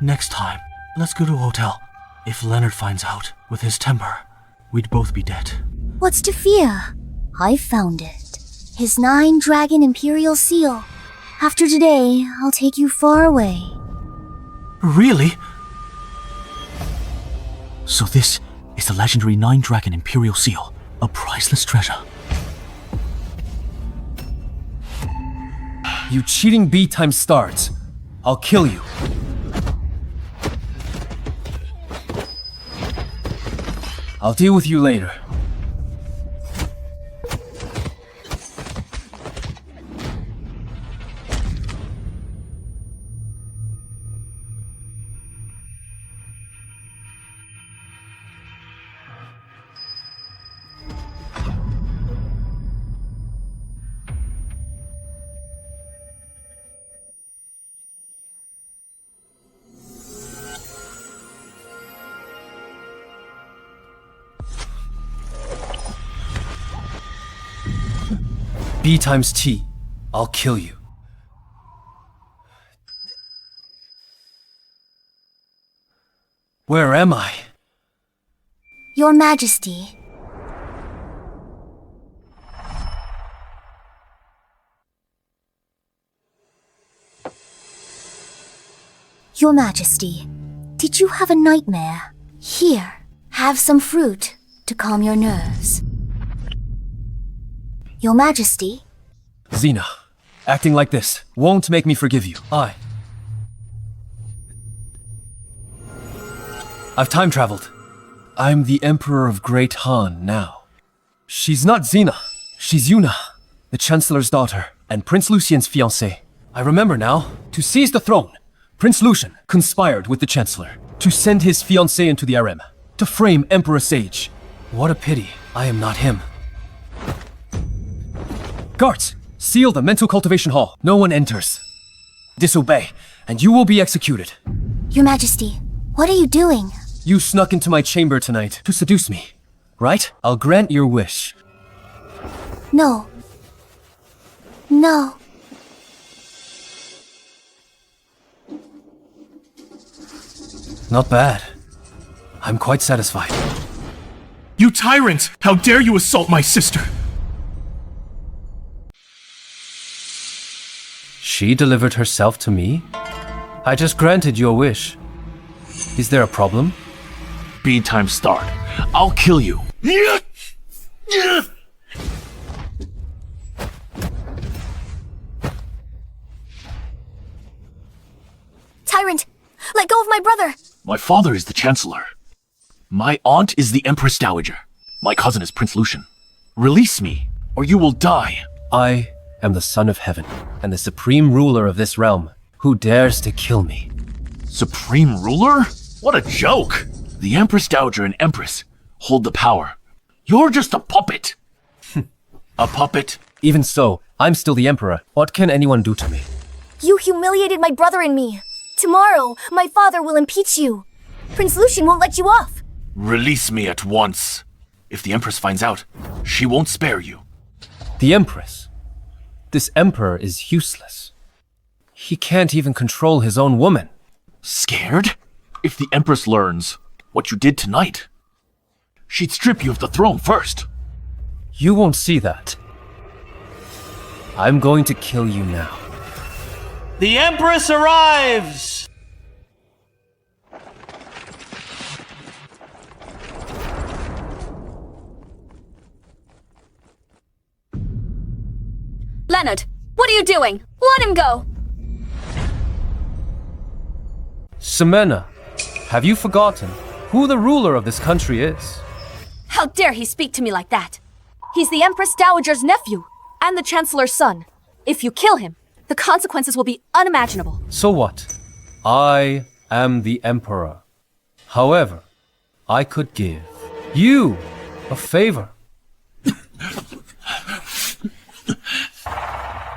Next time, let's go to a hotel. If Leonard finds out, with his temper, we'd both be dead. What's to fear? I found it. His 9-dragon imperial seal. After today, I'll take you far away. Really? So this is the legendary 9-dragon imperial seal, a priceless treasure. You cheating B times starts. I'll kill you. I'll deal with you later. B times T. I'll kill you. Where am I? Your Majesty. Your Majesty, did you have a nightmare? Here, have some fruit to calm your nerves. Your Majesty? Xena, acting like this won't make me forgive you. I've time traveled. I'm the Emperor of Great Han now. She's not Xena. She's Yuna, the Chancellor's daughter, and Prince Lucien's fiancée. I remember now. To seize the throne, Prince Lucian conspired with the Chancellor to send his fiancée into the harem, to frame Emperor Sage. What a pity I am not him. Guards, seal the mental cultivation hall. No one enters. Disobey, and you will be executed. Your Majesty, what are you doing? You snuck into my chamber tonight to seduce me, right? I'll grant your wish. No. No. Not bad. I'm quite satisfied. You tyrant! How dare you assault my sister! She delivered herself to me? I just granted your wish. Is there a problem? B time start. I'll kill you. Tyrant, let go of my brother! My father is the Chancellor. My aunt is the Empress Dowager. My cousin is Prince Lucian. Release me, or you will die. I am the Son of Heaven, and the supreme ruler of this realm. Who dares to kill me? Supreme ruler? What a joke! The Empress Dowager and Empress hold the power. You're just a puppet. A puppet? Even so, I'm still the Emperor. What can anyone do to me? You humiliated my brother and me. Tomorrow, my father will impeach you. Prince Lucian won't let you off. Release me at once. If the Empress finds out, she won't spare you. The Empress? This Emperor is useless. He can't even control his own woman. Scared? If the Empress learns what you did tonight, she'd strip you of the throne first. You won't see that. I'm going to kill you now. The Empress arrives! Leonard, what are you doing? Let him go! Semena, have you forgotten who the ruler of this country is? How dare he speak to me like that? He's the Empress Dowager's nephew and the Chancellor's son. If you kill him, the consequences will be unimaginable. So what? I am the Emperor. However, I could give you a favor.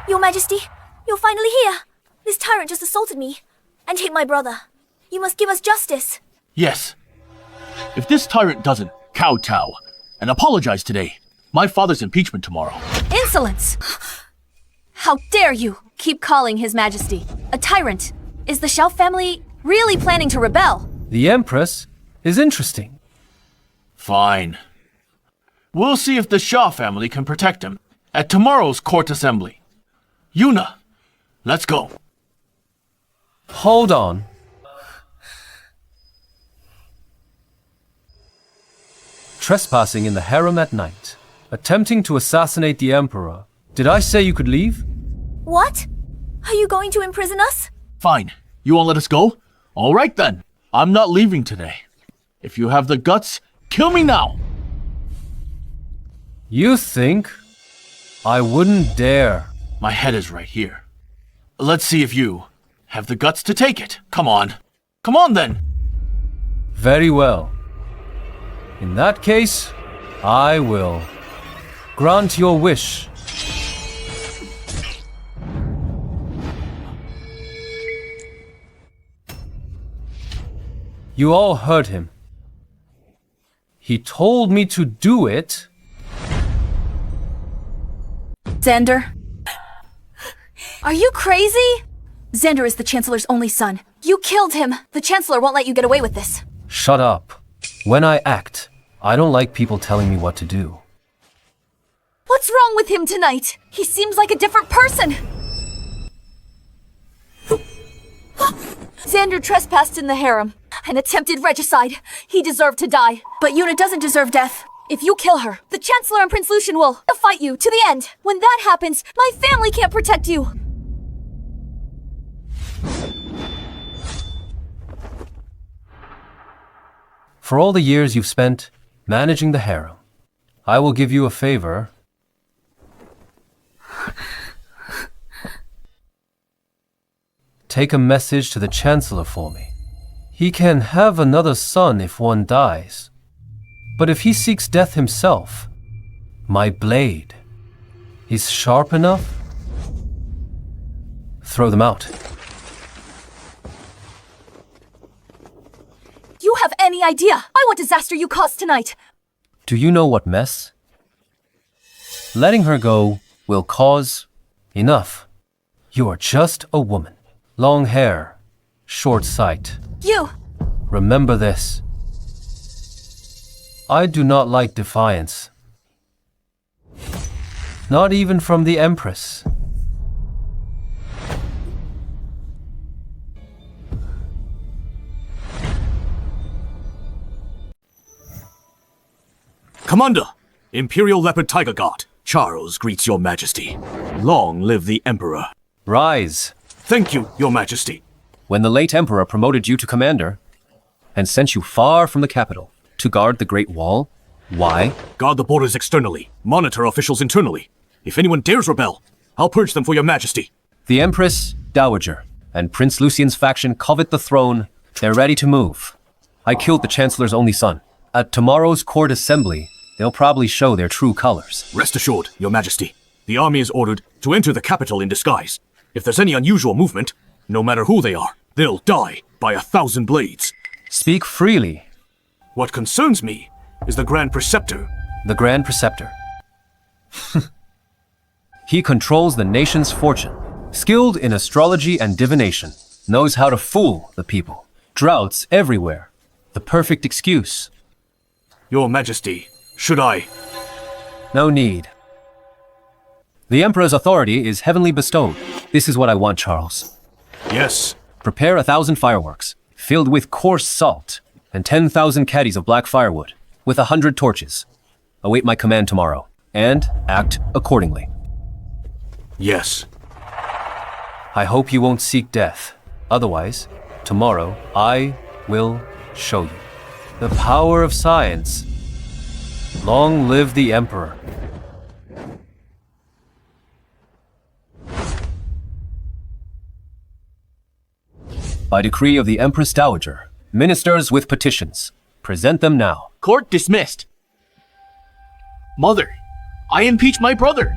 Your Majesty, you're finally here. This tyrant just assaulted me and hit my brother. You must give us justice. Yes. If this tyrant doesn't kowtow and apologize today, my father's impeachment tomorrow. Insolence! How dare you keep calling His Majesty a tyrant? Is the Shelf family Really planning to rebel. The Empress is interesting. Fine. We'll see if the Shah family can protect him at tomorrow's court assembly. Yuna, let's go. Hold on. Trespassing in the harem at night. Attempting to assassinate the Emperor. Did I say you could leave? What? Are you going to imprison us? Fine. You won't let us go? All right then. I'm not leaving today. If you have the guts, kill me now. You think I wouldn't dare? My head is right here. Let's see if you have the guts to take it. Come on. Come on then. Very well. In that case, I will grant your wish. You all heard him. He told me to do it. Xander? Are you crazy? Xander is the Chancellor's only son. You killed him. The Chancellor won't let you get away with this. Shut up. When I act, I don't like people telling me what to do. What's wrong with him tonight? He seems like a different person. Xander trespassed in the harem and attempted regicide. He deserved to die. But Yuna doesn't deserve death. If you kill her, the Chancellor and Prince Lucian will fight you to the end. When that happens, my family can't protect you. For all the years you've spent managing the harem, I will give you a favor. Take a message to the Chancellor for me. He can have another son if one dies. But if he seeks death himself, my blade is sharp enough. Throw them out. You have any idea what disaster you caused tonight? Do you know what mess? Letting her go will cause enough. You are just a woman. Long hair, short sight. You! Remember this. I do not like defiance. Not even from the Empress. Commander, Imperial Leopard Tiger Guard, Charles greets your majesty. Long live the Emperor. Rise. Thank you, your majesty. When the late Emperor promoted you to commander and sent you far from the capital to guard the Great Wall, why? Guard the borders externally, monitor officials internally. If anyone dares rebel, I'll purge them for your majesty. The Empress Dowager and Prince Lucian's faction covet the throne. They're ready to move. I killed the Chancellor's only son. At tomorrow's court assembly, they'll probably show their true colors. Rest assured, your majesty. The army is ordered to enter the capital in disguise. If there's any unusual movement, no matter who they are, they'll die by 1,000 blades. Speak freely. What concerns me is the Grand Preceptor. The Grand Preceptor. He controls the nation's fortune. Skilled in astrology and divination. Knows how to fool the people. Droughts everywhere. The perfect excuse. Your majesty, should I? No need. The Emperor's authority is heavenly bestowed. This is what I want, Charles. Yes. Prepare 1,000 fireworks, filled with coarse salt, and 10,000 caddies of black firewood, with 100 torches. Await my command tomorrow, and act accordingly. Yes. I hope you won't seek death. Otherwise, tomorrow I will show you the power of science. Long live the Emperor. By decree of the Empress Dowager, ministers with petitions, present them now. Court dismissed. Mother, I impeach my brother.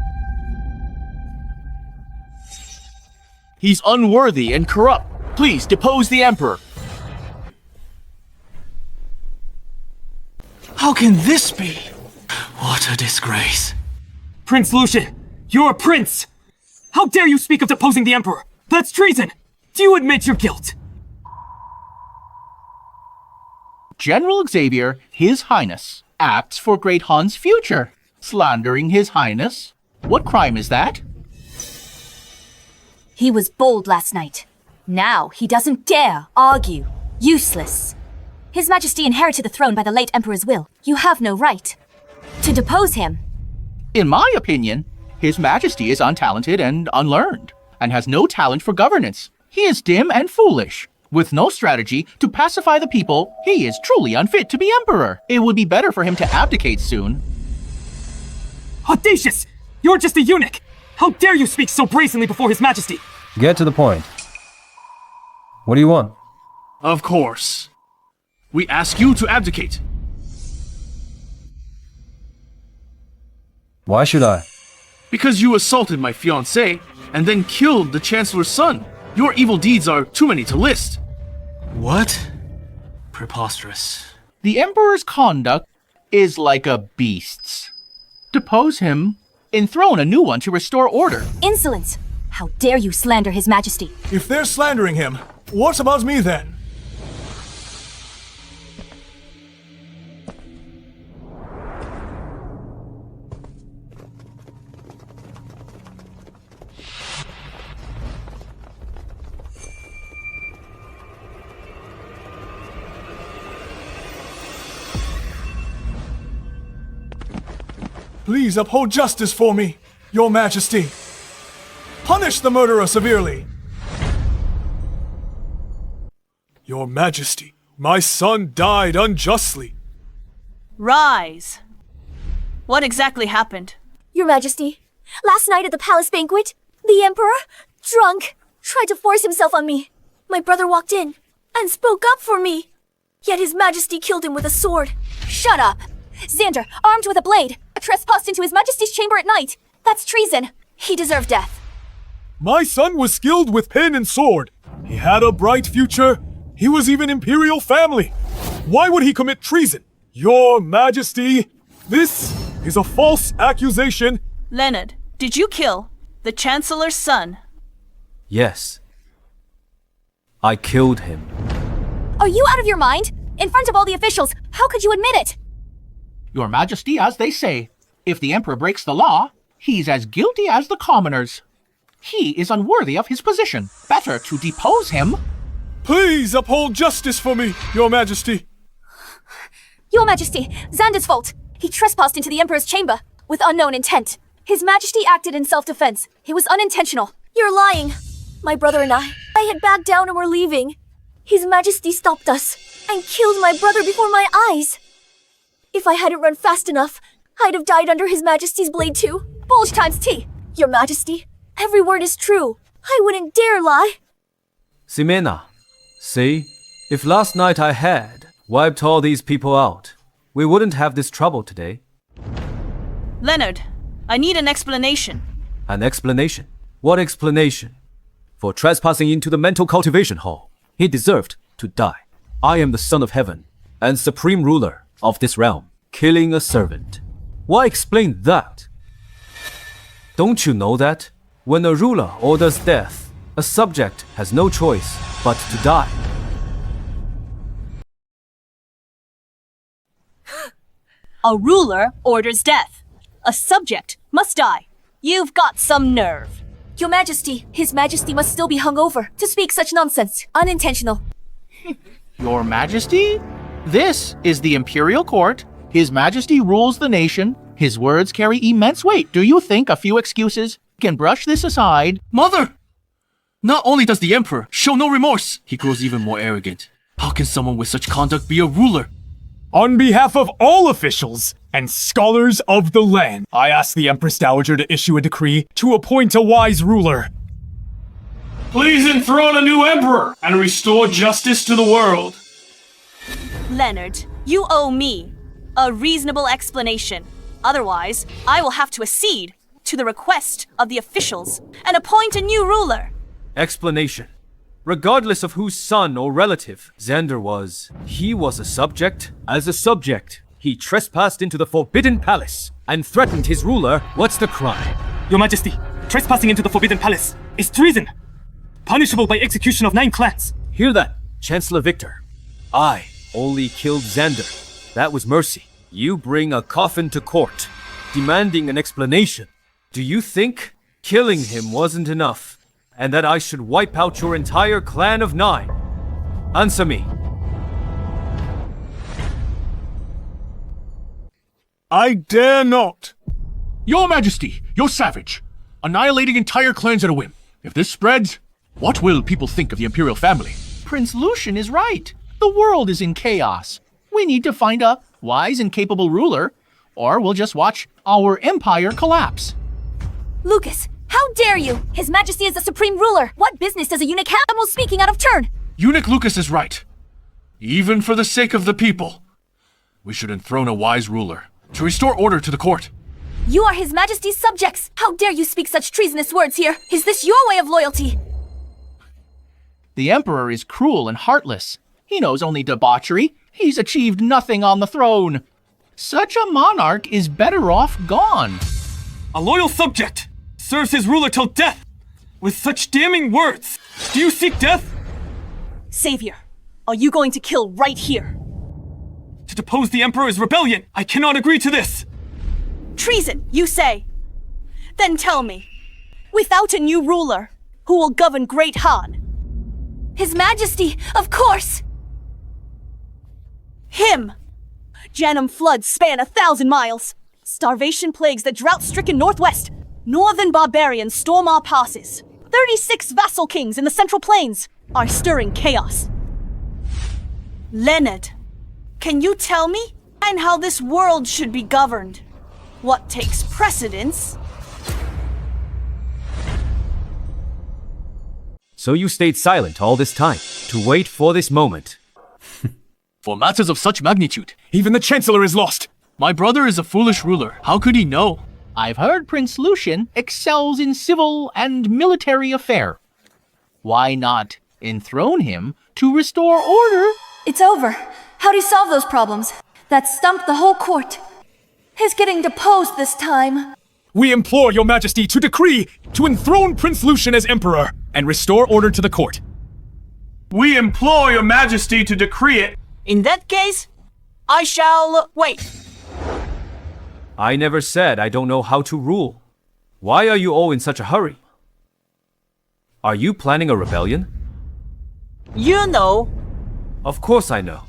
He's unworthy and corrupt. Please depose the Emperor. How can this be? What a disgrace. Prince Lucian, you're a prince! How dare you speak of deposing the Emperor? That's treason! Do you admit your guilt? General Xavier, His Highness, acts for Great Han's future, slandering His Highness. What crime is that? He was bold last night. Now he doesn't dare argue. Useless. His Majesty inherited the throne by the late Emperor's will. You have no right to depose him. In my opinion, His Majesty is untalented and unlearned, and has no talent for governance. He is dim and foolish. With no strategy to pacify the people, he is truly unfit to be emperor. It would be better for him to abdicate soon. Audacious! You're just a eunuch! How dare you speak so brazenly before His Majesty? Get to the point. What do you want? Of course. We ask you to abdicate. Why should I? Because you assaulted my fiancée and then killed the Chancellor's son. Your evil deeds are too many to list. What? Preposterous. The emperor's conduct is like a beast's. Depose him, enthrone a new one to restore order. Insolence! How dare you slander His Majesty? If they're slandering him, what about me then? Please uphold justice for me, Your Majesty. Punish the murderer severely. Your Majesty, my son died unjustly. Rise. What exactly happened? Your Majesty, last night at the palace banquet, the Emperor, drunk, tried to force himself on me. My brother walked in and spoke up for me. Yet His Majesty killed him with a sword. Shut up! Xander, armed with a blade, trespassed into His Majesty's chamber at night. That's treason. He deserved death. My son was skilled with pen and sword. He had a bright future. He was even imperial family. Why would he commit treason? Your Majesty, this is a false accusation. Leonard, did you kill the Chancellor's son? Yes. I killed him. Are you out of your mind? In front of all the officials, how could you admit it? Your Majesty, as they say, if the emperor breaks the law, he's as guilty as the commoners. He is unworthy of his position. Better to depose him. Please uphold justice for me, Your Majesty. Your Majesty, Xander's fault. He trespassed into the Emperor's chamber with unknown intent. His Majesty acted in self-defense. It was unintentional. You're lying. My brother and I had backed down and were leaving. His Majesty stopped us and killed my brother before my eyes. If I hadn't run fast enough, I'd have died under His Majesty's blade too. Bulge times T. Your Majesty, every word is true. I wouldn't dare lie. Ximena, see? If last night I had wiped all these people out, we wouldn't have this trouble today. Leonard, I need an explanation. An explanation? What explanation? For trespassing into the mental cultivation hall, he deserved to die. I am the Son of Heaven and supreme ruler of this realm, killing a servant. Why explain that? Don't you know that? When a ruler orders death, a subject has no choice but to die. A ruler orders death. A subject must die. You've got some nerve. Your Majesty, His Majesty must still be hungover to speak such nonsense. Unintentional. Your Majesty? This is the imperial court. His Majesty rules the nation. His words carry immense weight. Do you think a few excuses can brush this aside? Mother! Not only does the Emperor show no remorse, he grows even more arrogant. How can someone with such conduct be a ruler? On behalf of all officials and scholars of the land, I ask the Empress Dowager to issue a decree to appoint a wise ruler. Please enthrone a new emperor and restore justice to the world. Leonard, you owe me a reasonable explanation. Otherwise, I will have to accede to the request of the officials and appoint a new ruler. Explanation. Regardless of whose son or relative Xander was, he was a subject. As a subject, he trespassed into the Forbidden Palace and threatened his ruler. What's the crime? Your Majesty, trespassing into the Forbidden Palace is treason, punishable by execution of 9 clans. Hear that, Chancellor Victor. I only killed Xander. That was mercy. You bring a coffin to court, demanding an explanation. Do you think killing him wasn't enough, and that I should wipe out your entire clan of 9? Answer me. I dare not. Your Majesty, you're savage. Annihilating entire clans at a whim. If this spreads, what will people think of the Imperial family? Prince Lucian is right. The world is in chaos. We need to find a wise and capable ruler, or we'll just watch our empire collapse. Lucas, how dare you? His Majesty is the supreme ruler. What business does a eunuch have? I'm speaking out of turn. Eunuch Lucas is right. Even for the sake of the people, we should enthrone a wise ruler to restore order to the court. You are His Majesty's subjects. How dare you speak such treasonous words here? Is this your way of loyalty? The Emperor is cruel and heartless. He knows only debauchery. He's achieved nothing on the throne. Such a monarch is better off gone. A loyal subject serves his ruler till death. With such damning words, do you seek death? Savior, are you going to kill right here? To depose the Emperor is rebellion. I cannot agree to this. Treason, you say? Then tell me, without a new ruler, who will govern Great Han? His Majesty, of course! Him! Janum floods span 1,000 miles. Starvation plagues the drought-stricken northwest. Northern barbarians storm our passes. 36 vassal kings in the Central Plains are stirring chaos. Leonard, can you tell me and how this world should be governed? What takes precedence? So you stayed silent all this time, to wait for this moment. For matters of such magnitude, Even the Chancellor is lost. my brother is a foolish ruler. How could he know? I've heard Prince Lucian excels in civil and military affair. Why not enthrone him to restore order? It's over. How'd he solve those problems? That stumped the whole court. He's getting deposed this time. We implore your Majesty to decree to enthrone Prince Lucian as Emperor and restore order to the court. We implore your Majesty to decree it. In that case, I shall wait. I never said I don't know how to rule. Why are you all in such a hurry? Are you planning a rebellion? You know. Of course I know.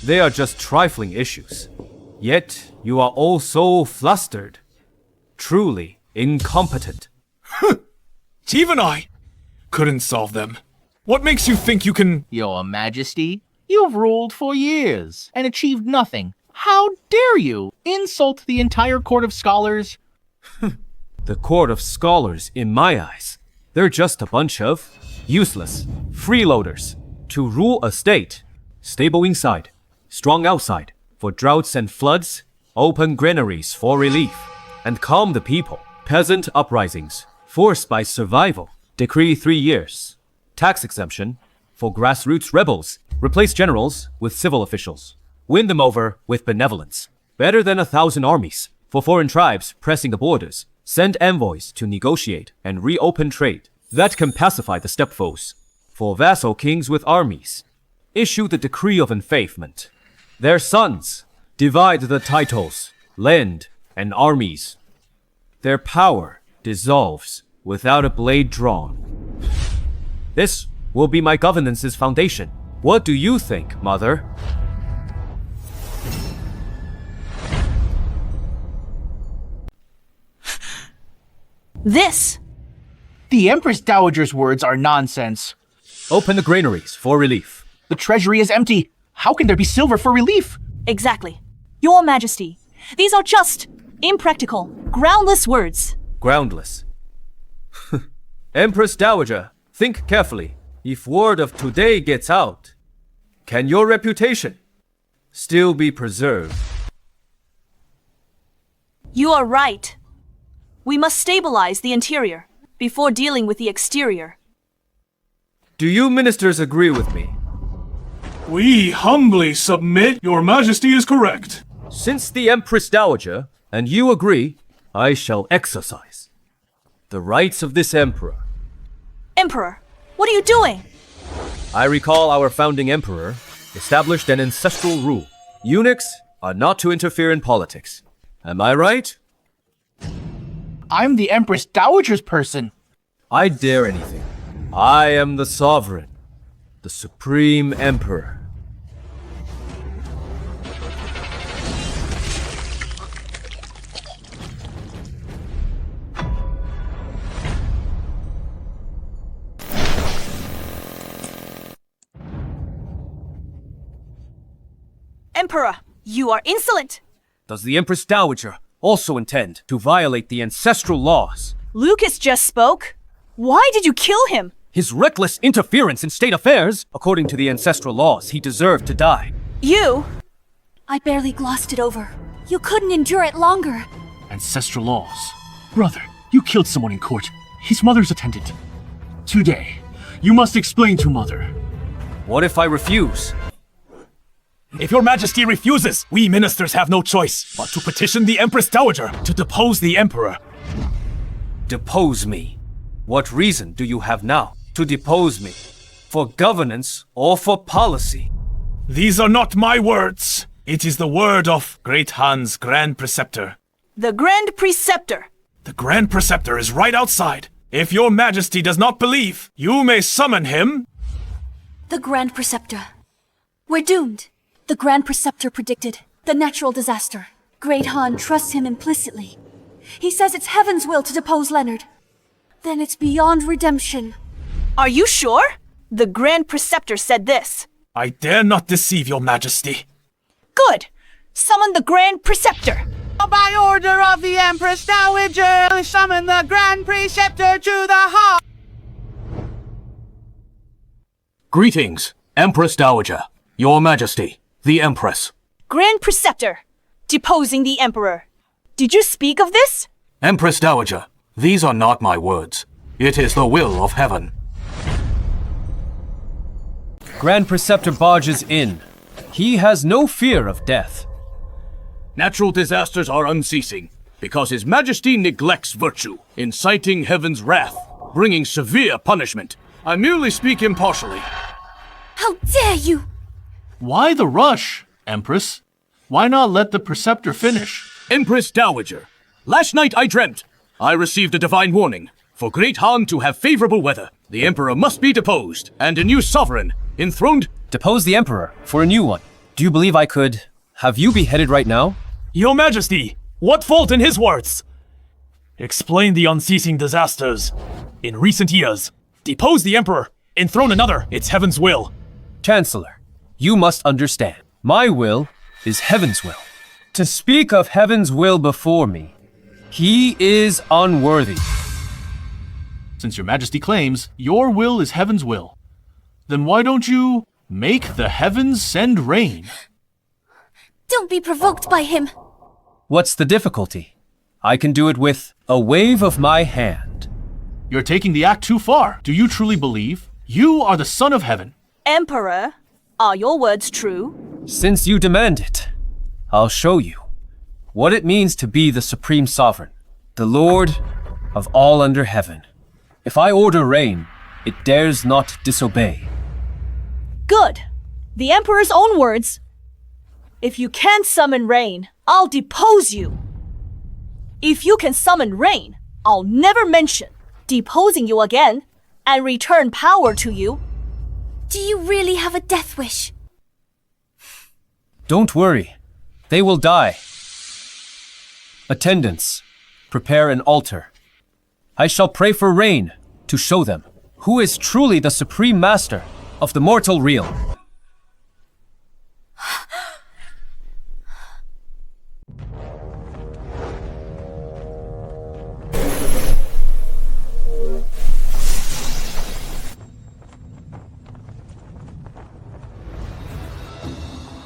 They are just trifling issues. Yet you are all so flustered. Truly incompetent. Even I couldn't solve them. What makes you think you can... Your Majesty, you've ruled for years and achieved nothing. How dare you insult the entire court of scholars? The court of scholars, in my eyes, they're just a bunch of useless freeloaders to rule a state. Stable inside, strong outside, for droughts and floods, open granaries for relief, and calm the people. Peasant uprisings, forced by survival. Decree 3 years. Tax exemption for grassroots rebels. Replace generals with civil officials. Win them over with benevolence. Better than 1,000 armies. For foreign tribes pressing the borders. Send envoys to negotiate and reopen trade. That can pacify the stepfoes. For vassal kings with armies. Issue the decree of enfeoffment. Their sons divide the titles, land, and armies. Their power dissolves without a blade drawn. This will be my governance's foundation. What do you think, Mother? This. The Empress Dowager's words are nonsense. Open the granaries for relief. The treasury is empty. How can there be silver for relief? Exactly. Your Majesty, these are just impractical, groundless words. Groundless. Empress Dowager, think carefully. If word of today gets out, can your reputation still be preserved? You are right. We must stabilize the interior before dealing with the exterior. Do you ministers agree with me? We humbly submit your Majesty is correct. Since the Empress Dowager and you agree, I shall exercise the rights of this emperor. Emperor, what are you doing? I recall our founding emperor established an ancestral rule. Eunuchs are not to interfere in politics. Am I right? I'm the Empress Dowager's person. I dare anything. I am the sovereign, the supreme emperor. Emperor, you are insolent! Does the Empress Dowager also intend to violate the ancestral laws? Lucas just spoke. Why did you kill him? His reckless interference in state affairs, according to the ancestral laws, he deserved to die. You? I barely glossed it over. You couldn't endure it longer. Ancestral laws. Brother, you killed someone in court. His mother's attendant. Today, you must explain to Mother. What if I refuse? If your majesty refuses, we ministers have no choice but to petition the Empress Dowager to depose the emperor. Depose me? What reason do you have now to depose me? For governance or for policy? These are not my words. It is the word of Great Han's Grand Preceptor. The Grand Preceptor. The Grand Preceptor is right outside. If your majesty does not believe, you may summon him. The Grand Preceptor. We're doomed. The Grand Preceptor predicted the natural disaster. Great Han trusts him implicitly. He says it's heaven's will to depose Leonard. Then it's beyond redemption. Are you sure? The Grand Preceptor said this. I dare not deceive your majesty. Good. Summon the Grand Preceptor. By order of the Empress Dowager, summon the Grand Preceptor to the hall. Greetings, Empress Dowager, Your Majesty, the Empress. Grand Preceptor, deposing the Emperor. Did you speak of this? Empress Dowager, these are not my words. It is the will of heaven. Grand Preceptor barges in. He has no fear of death. Natural disasters are unceasing, because His Majesty neglects virtue, inciting heaven's wrath, bringing severe punishment. I merely speak impartially. How dare you! Why the rush, Empress? Why not let the Preceptor finish? Empress Dowager, last night I dreamt. I received a divine warning. For Great Han to have favorable weather, the Emperor must be deposed, and a new sovereign, enthroned. Depose the Emperor for a new one. Do you believe I could have you beheaded right now? Your Majesty, what fault in his words? Explain the unceasing disasters in recent years. Depose the Emperor, enthrone another. It's heaven's will. Chancellor, you must understand. My will is heaven's will. To speak of heaven's will before me, he is unworthy. Since your majesty claims your will is heaven's will, then why don't you make the heavens send rain? Don't be provoked by him. What's the difficulty? I can do it with a wave of my hand. You're taking the act too far. Do you truly believe you are the son of heaven? Emperor, are your words true? Since you demand it, I'll show you what it means to be the supreme sovereign, the Lord of all under heaven. If I order rain, it dares not disobey. Good. The Emperor's own words. If you can't summon rain, I'll depose you. If you can summon rain, I'll never mention deposing you again and return power to you. Do you really have a death wish? Don't worry. They will die. Attendants, prepare an altar. I shall pray for rain to show them who is truly the supreme master of the mortal realm.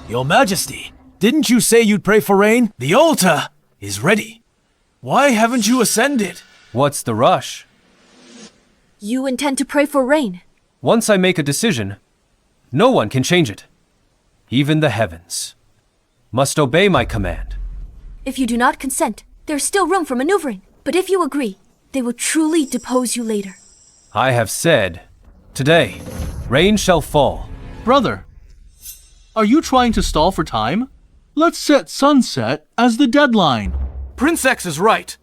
Your Majesty, didn't you say you'd pray for rain? The altar is ready. Why haven't you ascended? What's the rush? You intend to pray for rain? Once I make a decision, no one can change it. Even the heavens must obey my command. If you do not consent, there's still room for maneuvering. But if you agree, they will truly depose you later. I have said, today, rain shall fall. Brother, Are you trying to stall for time? Let's set sunset as the deadline. Prince X is right.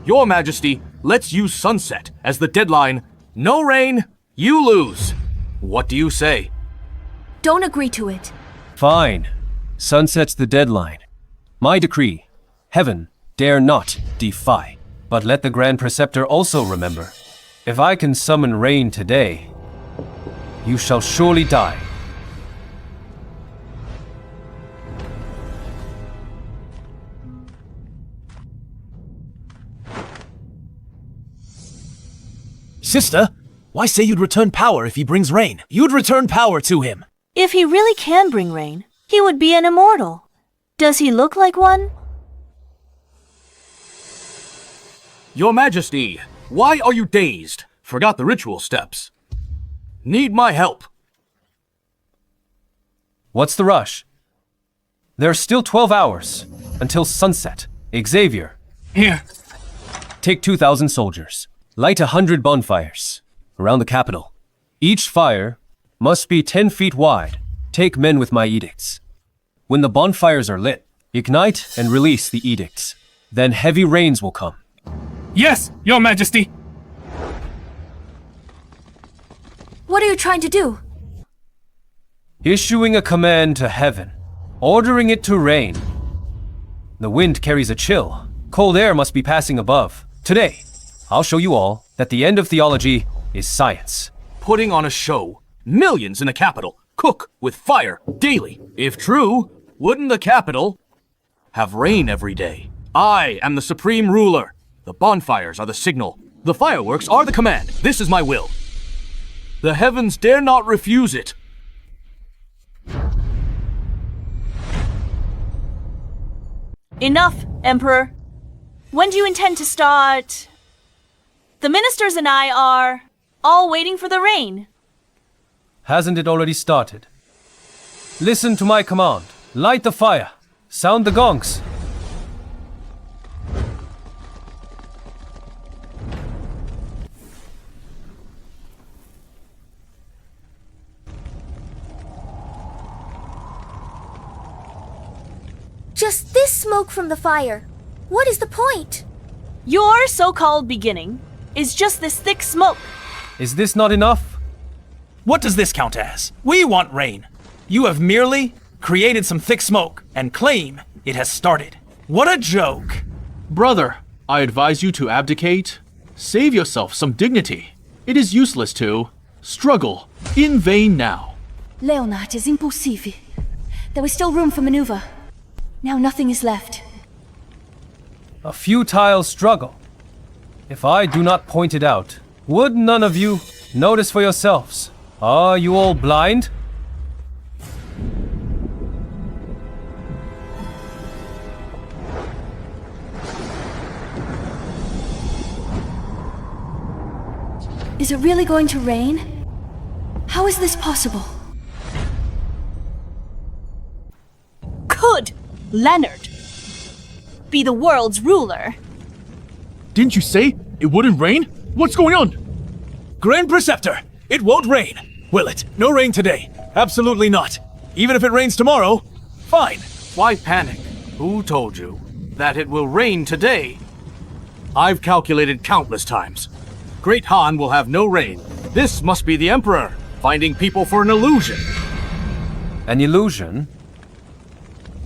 Your Majesty, let's use sunset as the deadline. No rain, you lose. What do you say? Don't agree to it. Fine. Sunset's the deadline. My decree. Heaven dare not defy. But let the Grand Preceptor also remember, if I can summon rain today, you shall surely die. Sister, why say you'd return power if he brings rain? You'd return power to him. If he really can bring rain, he would be an immortal. Does he look like one? Your Majesty, why are you dazed? Forgot the ritual steps. Need my help. What's the rush? There's still 12 hours until sunset. Xavier. Here. Take 2,000 soldiers. Light 100 bonfires around the capital. Each fire must be 10 feet wide. Take men with my edicts. When the bonfires are lit, ignite and release the edicts. Then heavy rains will come. Yes, Your Majesty. What are you trying to do? Issuing a command to heaven, ordering it to rain. The wind carries a chill. Cold air must be passing above. Today, I'll show you all that the end of theology is science. Putting on a show. Millions in a capital. Cook with fire daily. If true, wouldn't the capital have rain every day? I am the supreme ruler. The bonfires are the signal. The fireworks are the command. This is my will. The heavens dare not refuse it. Enough, Emperor. When do you intend to start? The ministers and I are all waiting for the rain. Hasn't it already started? Listen to my command. Light the fire. Sound the gongs. Just this smoke from the fire. What is the point? Your so-called beginning is just this thick smoke. Is this not enough? What does this count as? We want rain. You have merely created some thick smoke and claim it has started. What a joke. Brother, I advise you to abdicate. Save yourself some dignity. It is useless to struggle in vain now. Leonard is impossible. There was still room for maneuver. Now nothing is left. A futile struggle. If I do not point it out, would none of you notice for yourselves? Are you all blind? Is it really going to rain? How is this possible? Could Leonard be the world's ruler? Didn't you say it wouldn't rain? What's going on? Grand Preceptor, it won't rain. Will it? No rain today. Absolutely not. Even if it rains tomorrow, fine. Why panic? Who told you that it will rain today? I've calculated countless times. Great Han will have no rain. This must be the Emperor, finding people for an illusion. An illusion?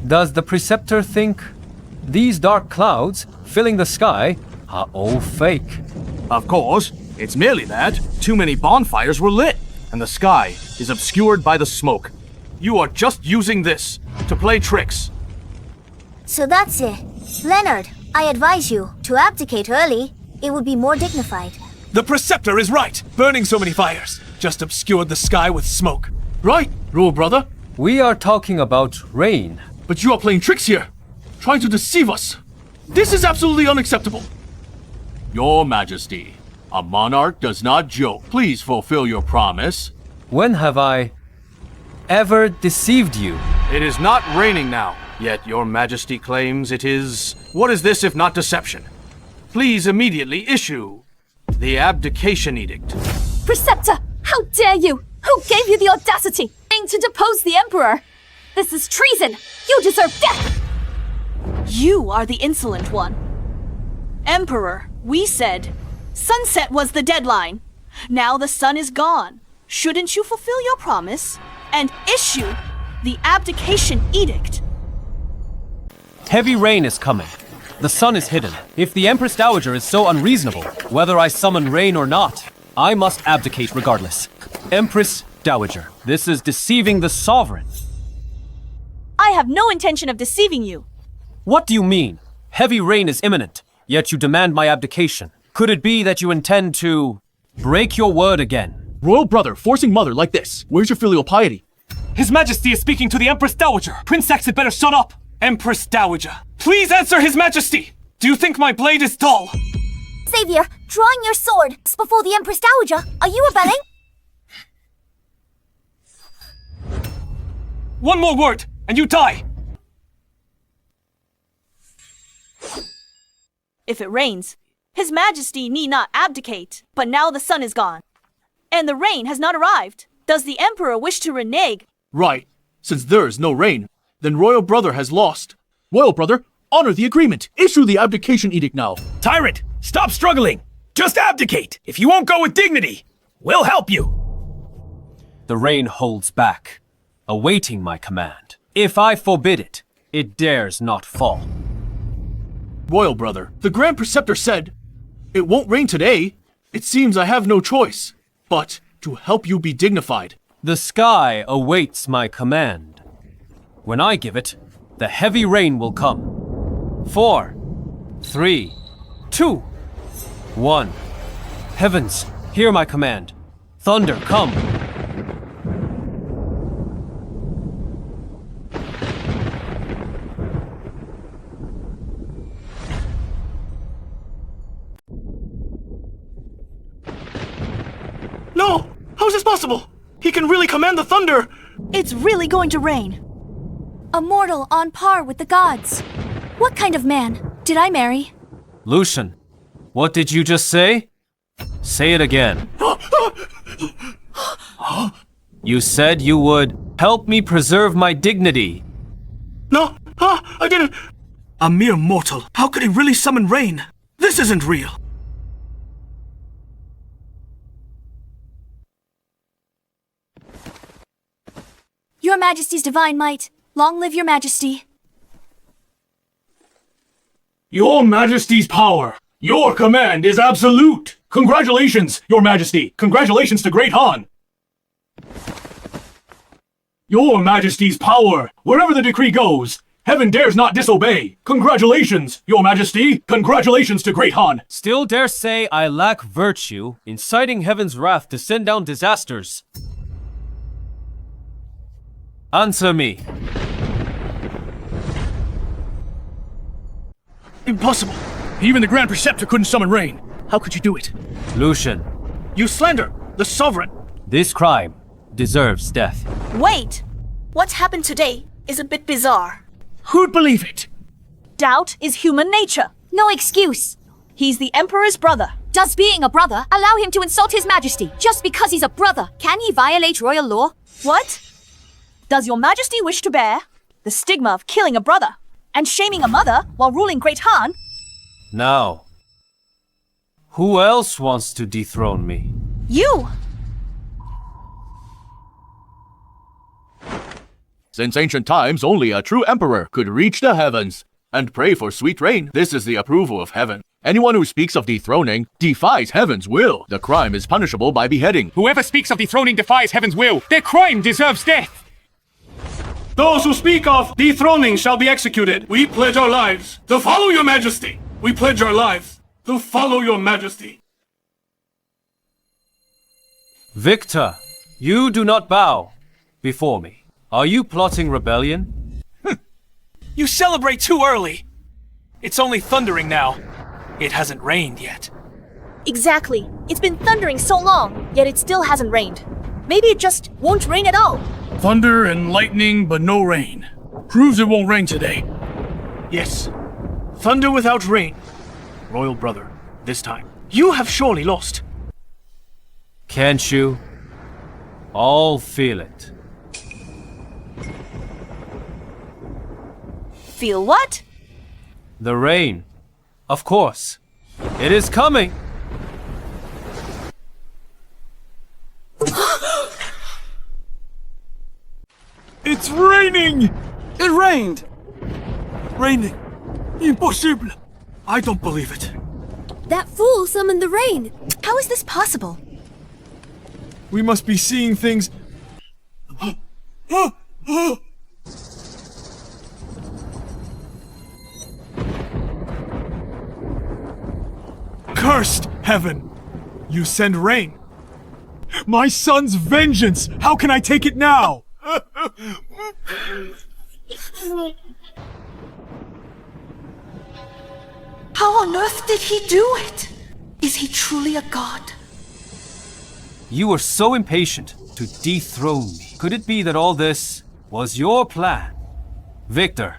Does the Preceptor think these dark clouds filling the sky are all fake? Of course, it's merely that too many bonfires were lit, and the sky is obscured by the smoke. You are just using this to play tricks. So that's it. Leonard, I advise you to abdicate early. It would be more dignified. The Preceptor is right. Burning so many fires just obscured the sky with smoke. Right, Rule Brother. We are talking about rain. But you are playing tricks here, trying to deceive us. This is absolutely unacceptable. Your Majesty, a monarch does not joke. Please fulfill your promise. When have I ever deceived you? It is not raining now, yet your Majesty claims it is. What is this if not deception? Please immediately issue the abdication edict. Preceptor, how dare you? Who gave you the audacity to depose the Emperor? This is treason! You deserve death! You are the insolent one. Emperor, we said sunset was the deadline. Now the sun is gone. Shouldn't you fulfill your promise and issue the abdication edict? Heavy rain is coming. The sun is hidden. If the Empress Dowager is so unreasonable, whether I summon rain or not, I must abdicate regardless. Empress Dowager, this is deceiving the sovereign. I have no intention of deceiving you. What do you mean? Heavy rain is imminent, yet you demand my abdication. Could it be that you intend to break your word again? Royal brother forcing mother like this. Where's your filial piety? His Majesty is speaking to the Empress Dowager. Prince Sax had better shut up. Empress Dowager, please answer His Majesty. Do you think my blade is dull? Xavier, drawing your sword before the Empress Dowager. Are you rebelling? One more word, and you die. If it rains, His Majesty need not abdicate. But now the sun is gone, and the rain has not arrived. Does the Emperor wish to renege? Right. Since there is no rain, then royal brother has lost. Royal brother, honor the agreement. Issue the abdication edict now. Tyrant, stop struggling. Just abdicate. If you won't go with dignity, we'll help you. The rain holds back, awaiting my command. If I forbid it, it dares not fall. Royal brother, the Grand Preceptor said, it won't rain today. It seems I have no choice, but to help you be dignified. The sky awaits my command. When I give it, the heavy rain will come. 4, 3, 2, 1. Heavens, hear my command. Thunder, come. No! How is this possible? He can really command the thunder! It's really going to rain. A mortal on par with the gods. What kind of man did I marry? Lucian, what did you just say? Say it again. You said you would help me preserve my dignity. No, I didn't. A mere mortal. How could he really summon rain? This isn't real. Your Majesty's divine might. Long live your Majesty. Your Majesty's power. Your command is absolute. Congratulations, Your Majesty. Congratulations to Great Han. Your Majesty's power. Wherever the decree goes, heaven dares not disobey. Congratulations, Your Majesty. Congratulations to Great Han. Still dare say I lack virtue, inciting heaven's wrath to send down disasters. Answer me. Impossible. Even the Grand Preceptor couldn't summon rain. How could you do it? Lucian, You slander the sovereign. this crime deserves death. Wait! What's happened today is a bit bizarre. Who'd believe it? Doubt is human nature. No excuse. He's the Emperor's brother. Does being a brother allow him to insult His Majesty just because he's a brother? Can he violate royal law? What? Does your Majesty wish to bear the stigma of killing a brother and shaming a mother while ruling Great Han? Now, who else wants to dethrone me? You! Since ancient times, only a true emperor could reach the heavens and pray for sweet rain. This is the approval of heaven. Anyone who speaks of dethroning defies heaven's will. The crime is punishable by beheading. Whoever speaks of dethroning defies heaven's will. Their crime deserves death. Those who speak of dethroning shall be executed. We pledge our lives to follow your majesty. We pledge our lives to follow your majesty. Victor, you do not bow before me. Are you plotting rebellion? You celebrate too early. It's only thundering now. It hasn't rained yet. Exactly. It's been thundering so long, yet it still hasn't rained. Maybe it just won't rain at all. Thunder and lightning, but no rain. Proves it won't rain today. Yes. Thunder without rain. Royal brother, this time. You have surely lost. Can't you? All feel it. Feel what? The rain. Of course. It is coming. It's raining! It rained! Raining. Impossible. I don't believe it. That fool summoned the rain. How is this possible? We must be seeing things. Cursed heaven! You send rain. My son's vengeance! How can I take it now? How on earth did he do it? Is he truly a god? You were so impatient to dethrone me. Could it be that all this was your plan? Victor,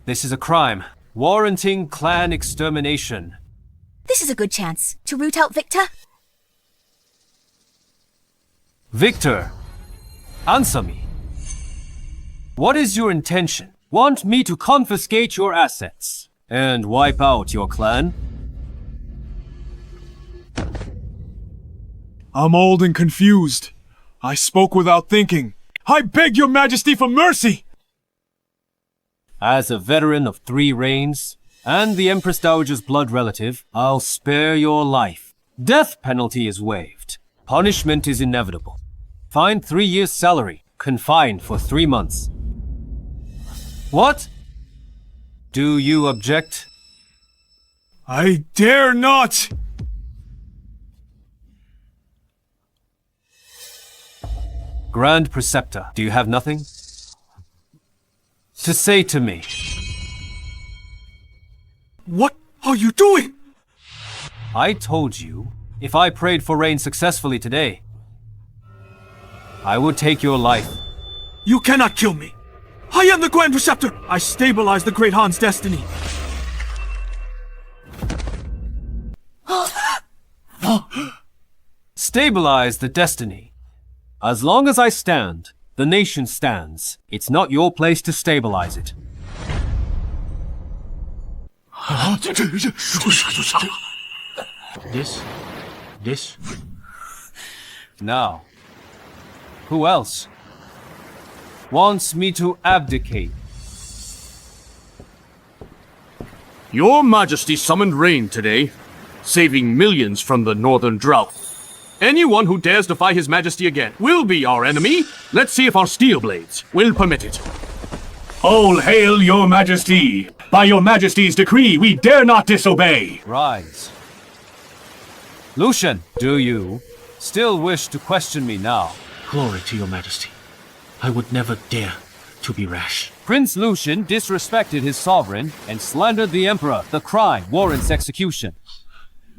this is a crime, warranting clan extermination. This is a good chance to root out Victor. Victor, answer me. What is your intention? Want me to confiscate your assets and wipe out your clan? I'm old and confused. I spoke without thinking. I beg your majesty for mercy! As a veteran of 3 reigns, and the Empress Dowager's blood relative, I'll spare your life. Death penalty is waived. Punishment is inevitable. Fined 3 years' salary, confined for 3 months. What? Do you object? I dare not! Grand Preceptor, do you have nothing to say to me? What are you doing? I told you, if I prayed for rain successfully today, I would take your life. You cannot kill me. I am the Grand Preceptor. I stabilize the Great Han's destiny. Stabilize the destiny. As long as I stand, the nation stands. It's not your place to stabilize it. This? Now, who else wants me to abdicate? Your Majesty summoned rain today, saving millions from the northern drought. Anyone who dares defy His Majesty again will be our enemy. Let's see if our steel blades will permit it. All hail your majesty! By your majesty's decree, we dare not disobey! Rise. Lucian, do you still wish to question me now? Glory to your majesty. I would never dare to be rash. Prince Lucian disrespected his sovereign and slandered the Emperor. The crime warrants execution.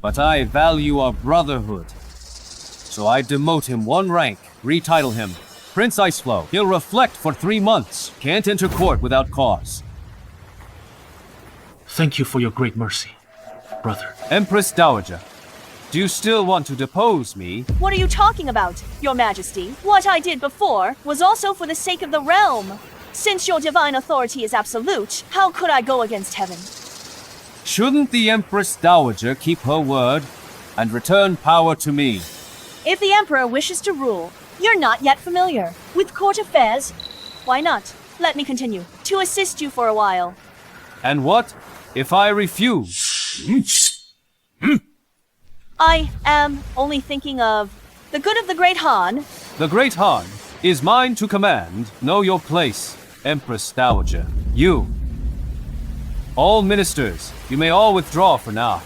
But I value our brotherhood. So I demote him 1 rank, retitle him Prince Iceflow. He'll reflect for 3 months. Can't enter court without cause. Thank you for your great mercy, brother. Empress Dowager, do you still want to depose me? What are you talking about, Your Majesty? What I did before was also for the sake of the realm. Since your divine authority is absolute, how could I go against heaven? Shouldn't the Empress Dowager keep her word and return power to me? If the Emperor wishes to rule, you're not yet familiar with court affairs. Why not? Let me continue to assist you for a while. And what if I refuse? I am only thinking of the good of the Great Han. The Great Han is mine to command. Know your place, Empress Dowager. You. All ministers, you may all withdraw for now.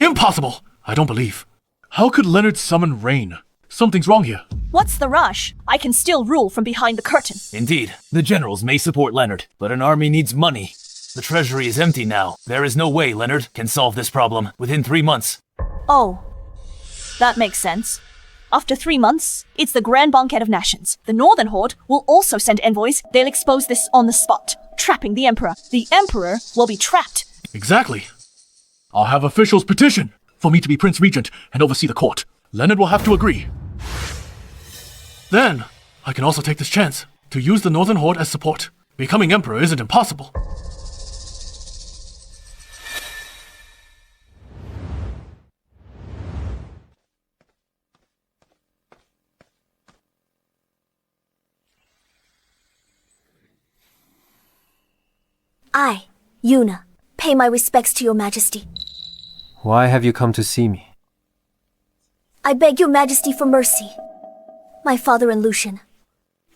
Impossible! I don't believe. How could Leonard summon rain? Something's wrong here. What's the rush? I can still rule from behind the curtain. Indeed, the generals may support Leonard, but an army needs money. The treasury is empty now. There is no way Leonard can solve this problem within 3 months. Oh, that makes sense. After 3 months, it's the Grand Banquet of Nations. The Northern Horde will also send envoys. They'll expose this on the spot, trapping the Emperor. The Emperor will be trapped. Exactly. I'll have officials petition for me to be Prince Regent and oversee the court. Leonard will have to agree. Then, I can also take this chance to use the Northern Horde as support. Becoming Emperor isn't impossible. I, Yuna, pay my respects to your majesty. Why have you come to see me? I beg your majesty for mercy. My father and Lucian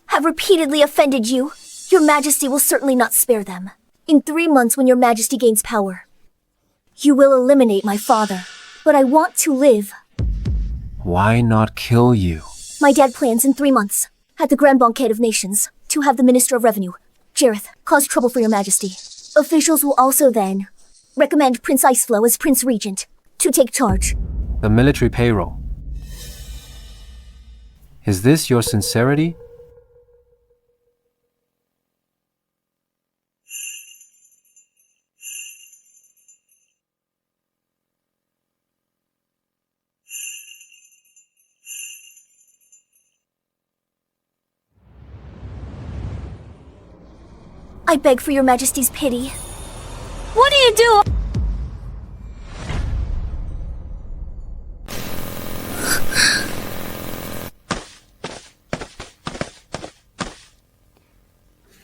have repeatedly offended you. Your majesty will certainly not spare them. In 3 months, when your majesty gains power, you will eliminate my father. But I want to live. Why not kill you? My dad plans in 3 months, at the Grand Banquet of Nations, to have the Minister of Revenue, Jareth, cause trouble for your majesty. Officials will also then recommend Prince Iceflow as Prince Regent to take charge. The military payroll. Is this your sincerity? I beg for your majesty's pity. What do you do?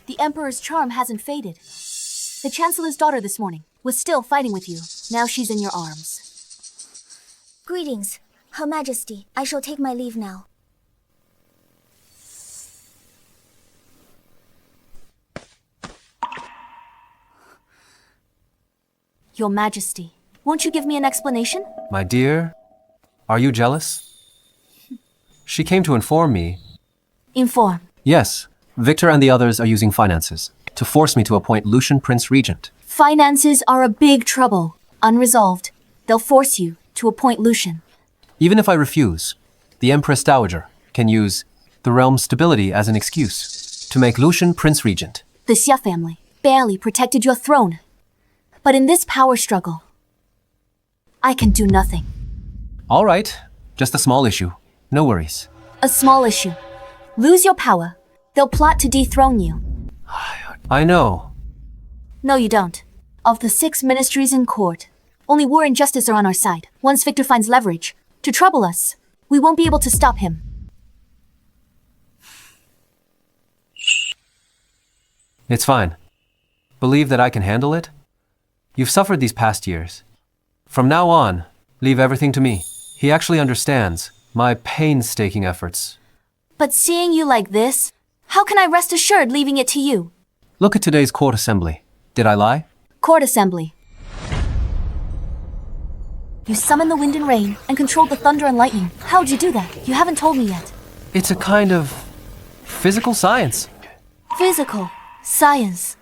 The Emperor's charm hasn't faded. The Chancellor's daughter this morning was still fighting with you. Now she's in your arms. Greetings, Her Majesty. I shall take my leave now. Your Majesty, won't you give me an explanation? My dear, are you jealous? She came to inform me. Inform. Yes, Victor and the others are using finances to force me to appoint Lucian Prince Regent. Finances are a big trouble. Unresolved. They'll force you to appoint Lucian. Even if I refuse, the Empress Dowager can use the realm's stability as an excuse to make Lucian Prince Regent. The Xia family barely protected your throne. But in this power struggle, I can do nothing. All right, just a small issue. No worries. A small issue. Lose your power, they'll plot to dethrone you. I know. No, you don't. Of the 6 ministries in court, only war and justice are on our side. Once Victor finds leverage to trouble us, we won't be able to stop him. It's fine. Believe that I can handle it? You've suffered these past years. From now on, leave everything to me. He actually understands my painstaking efforts. But seeing you like this, how can I rest assured leaving it to you? Look at today's court assembly. Did I lie? Court assembly. You summoned the wind and rain and controlled the thunder and lightning. How'd you do that? You haven't told me yet. It's a kind of physical science. Physical science.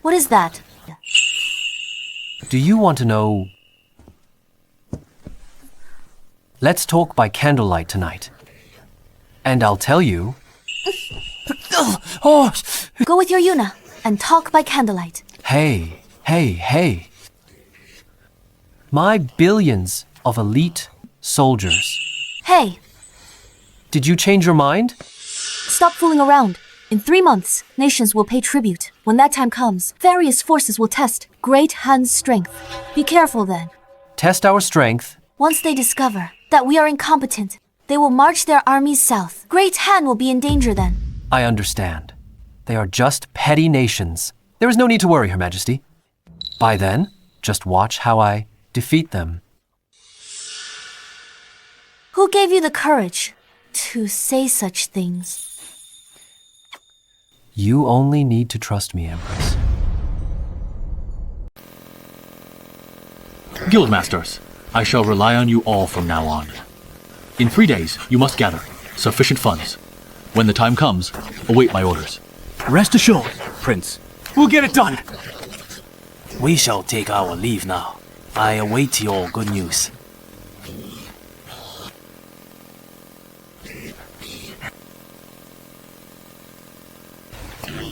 What is that? Do you want to know? Let's talk by candlelight tonight. And I'll tell you. Go with your Yuna and talk by candlelight. Hey. My billions of elite soldiers. Hey, Did you change your mind? stop fooling around. In 3 months, nations will pay tribute. When that time comes, various forces will test Great Han's strength. Be careful then. Test our strength. Once they discover that we are incompetent, they will march their armies south. Great Han will be in danger then. I understand. They are just petty nations. There is no need to worry, Her Majesty. By then, just watch how I defeat them. Who gave you the courage to say such things? You only need to trust me, Empress. Guildmasters, I shall rely on you all from now on. In 3 days, you must gather sufficient funds. When the time comes, await my orders. Rest assured, Prince, we'll get it done. We shall take our leave now. I await your good news.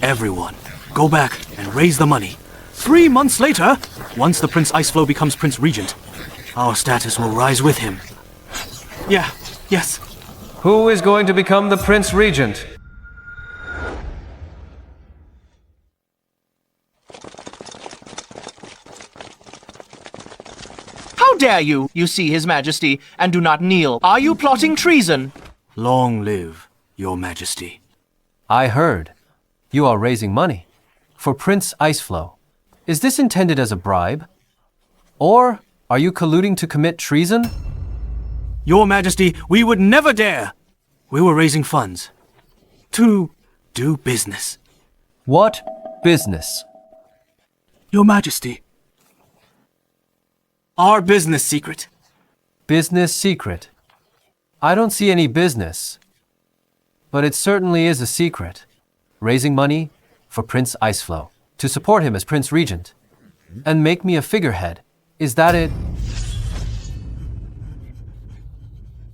Everyone, go back and raise the money. 3 months later, once the Prince Iceflow becomes Prince Regent, our status will rise with him. Yeah, yes. Who is going to become the Prince Regent? dare you? You see His Majesty, and do not kneel. Are you plotting treason? Long live your majesty. I heard. You are raising money. For Prince Iceflow. Is this intended as a bribe? Or are you colluding to commit treason? Your majesty, we would never dare. We were raising funds to do business. What business? Your majesty. Our business secret. Business secret. I don't see any business. But it certainly is a secret. Raising money for Prince Iceflow to support him as Prince Regent and make me a figurehead. Is that it?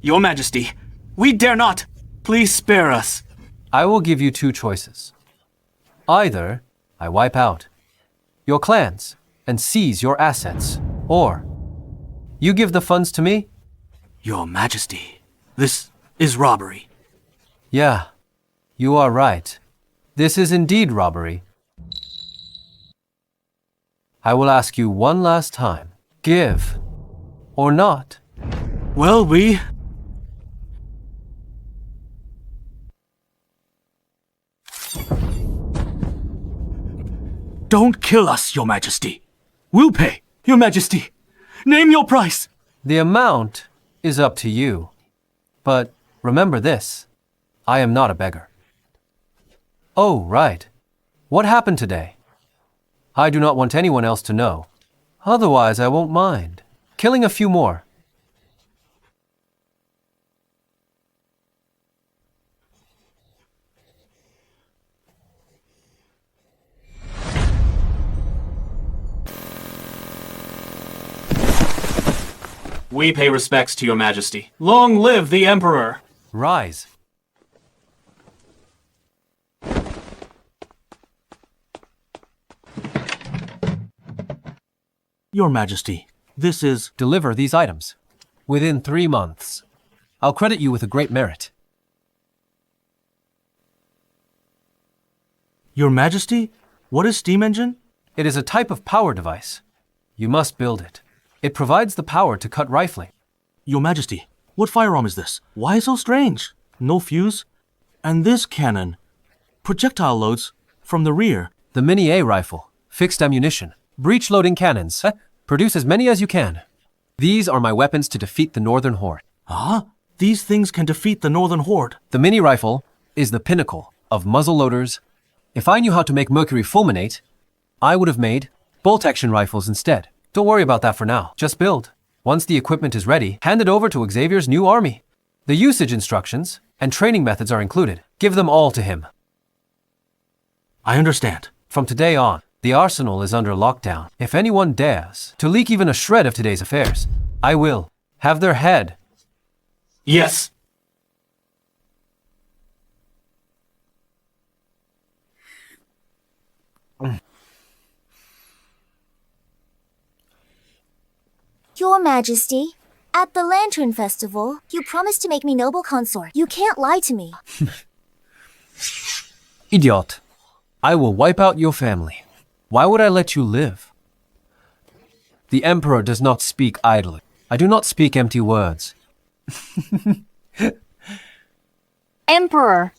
Your majesty, we dare not. Please spare us. I will give you two choices. Either I wipe out your clans and seize your assets, or you give the funds to me? Your majesty, this is robbery. Yeah, you are right. This is indeed robbery. I will ask you one last time. Give or not? Well, we... Don't kill us, Your Majesty. We'll pay. Your Majesty, name your price. The amount is up to you. But remember this, I am not a beggar. Oh, right. What happened today? I do not want anyone else to know. Otherwise, I won't mind. Killing a few more. We pay respects to your majesty. Long live the Emperor! Rise. Your Majesty, this is... Deliver these items. Within 3 months. I'll credit you with a great merit. Your Majesty? What is steam engine? It is a type of power device. You must build it. It provides the power to cut rifling. Your Majesty, what firearm is this? Why so strange? No fuse? And this cannon? Projectile loads from the rear. The Mini A rifle. Fixed ammunition. Breech-loading cannons. Produce as many as you can. These are my weapons to defeat the Northern Horde. Ah? These things can defeat the Northern Horde. The mini rifle is the pinnacle of muzzle loaders. If I knew how to make mercury fulminate, I would have made bolt-action rifles instead. Don't worry about that for now. Just build. Once the equipment is ready, hand it over to Xavier's new army. The usage instructions and training methods are included. Give them all to him. I understand. From today on, the arsenal is under lockdown. If anyone dares to leak even a shred of today's affairs, I will have their head. Yes! Your Majesty, at the Lantern Festival, you promised to make me noble consort. You can't lie to me. Idiot. I will wipe out your family. Why would I let you live? The Emperor does not speak idly. I do not speak empty words. Emperor.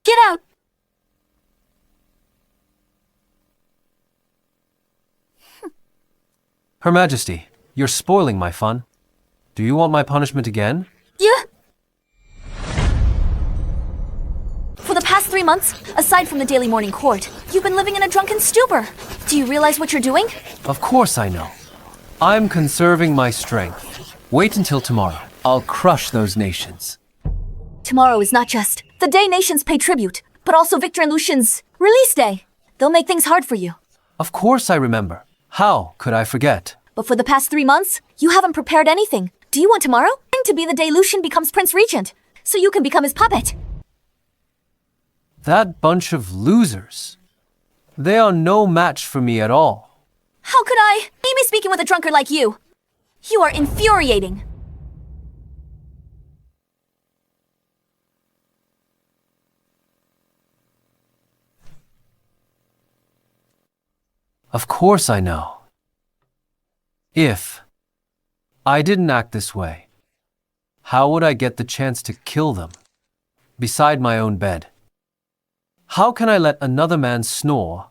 Get out! Her Majesty, you're spoiling my fun. Do you want my punishment again? Yeah. For the past 3 months, aside from the daily morning court, you've been living in a drunken stupor. Do you realize what you're doing? Of course I know. I'm conserving my strength. Wait until tomorrow. I'll crush those nations. Tomorrow is not just the day nations pay tribute, but also Victor and Lucian's release day. They'll make things hard for you. Of course I remember. How could I forget? But for the past 3 months, you haven't prepared anything. Do you want tomorrow to be the day Lucian becomes Prince Regent, so you can become his puppet? That bunch of losers. They are no match for me at all. How could I be speaking with a drunkard like you? You are infuriating. Of course I know. If I didn't act this way, how would I get the chance to kill them? Beside my own bed. How can I let another man snore?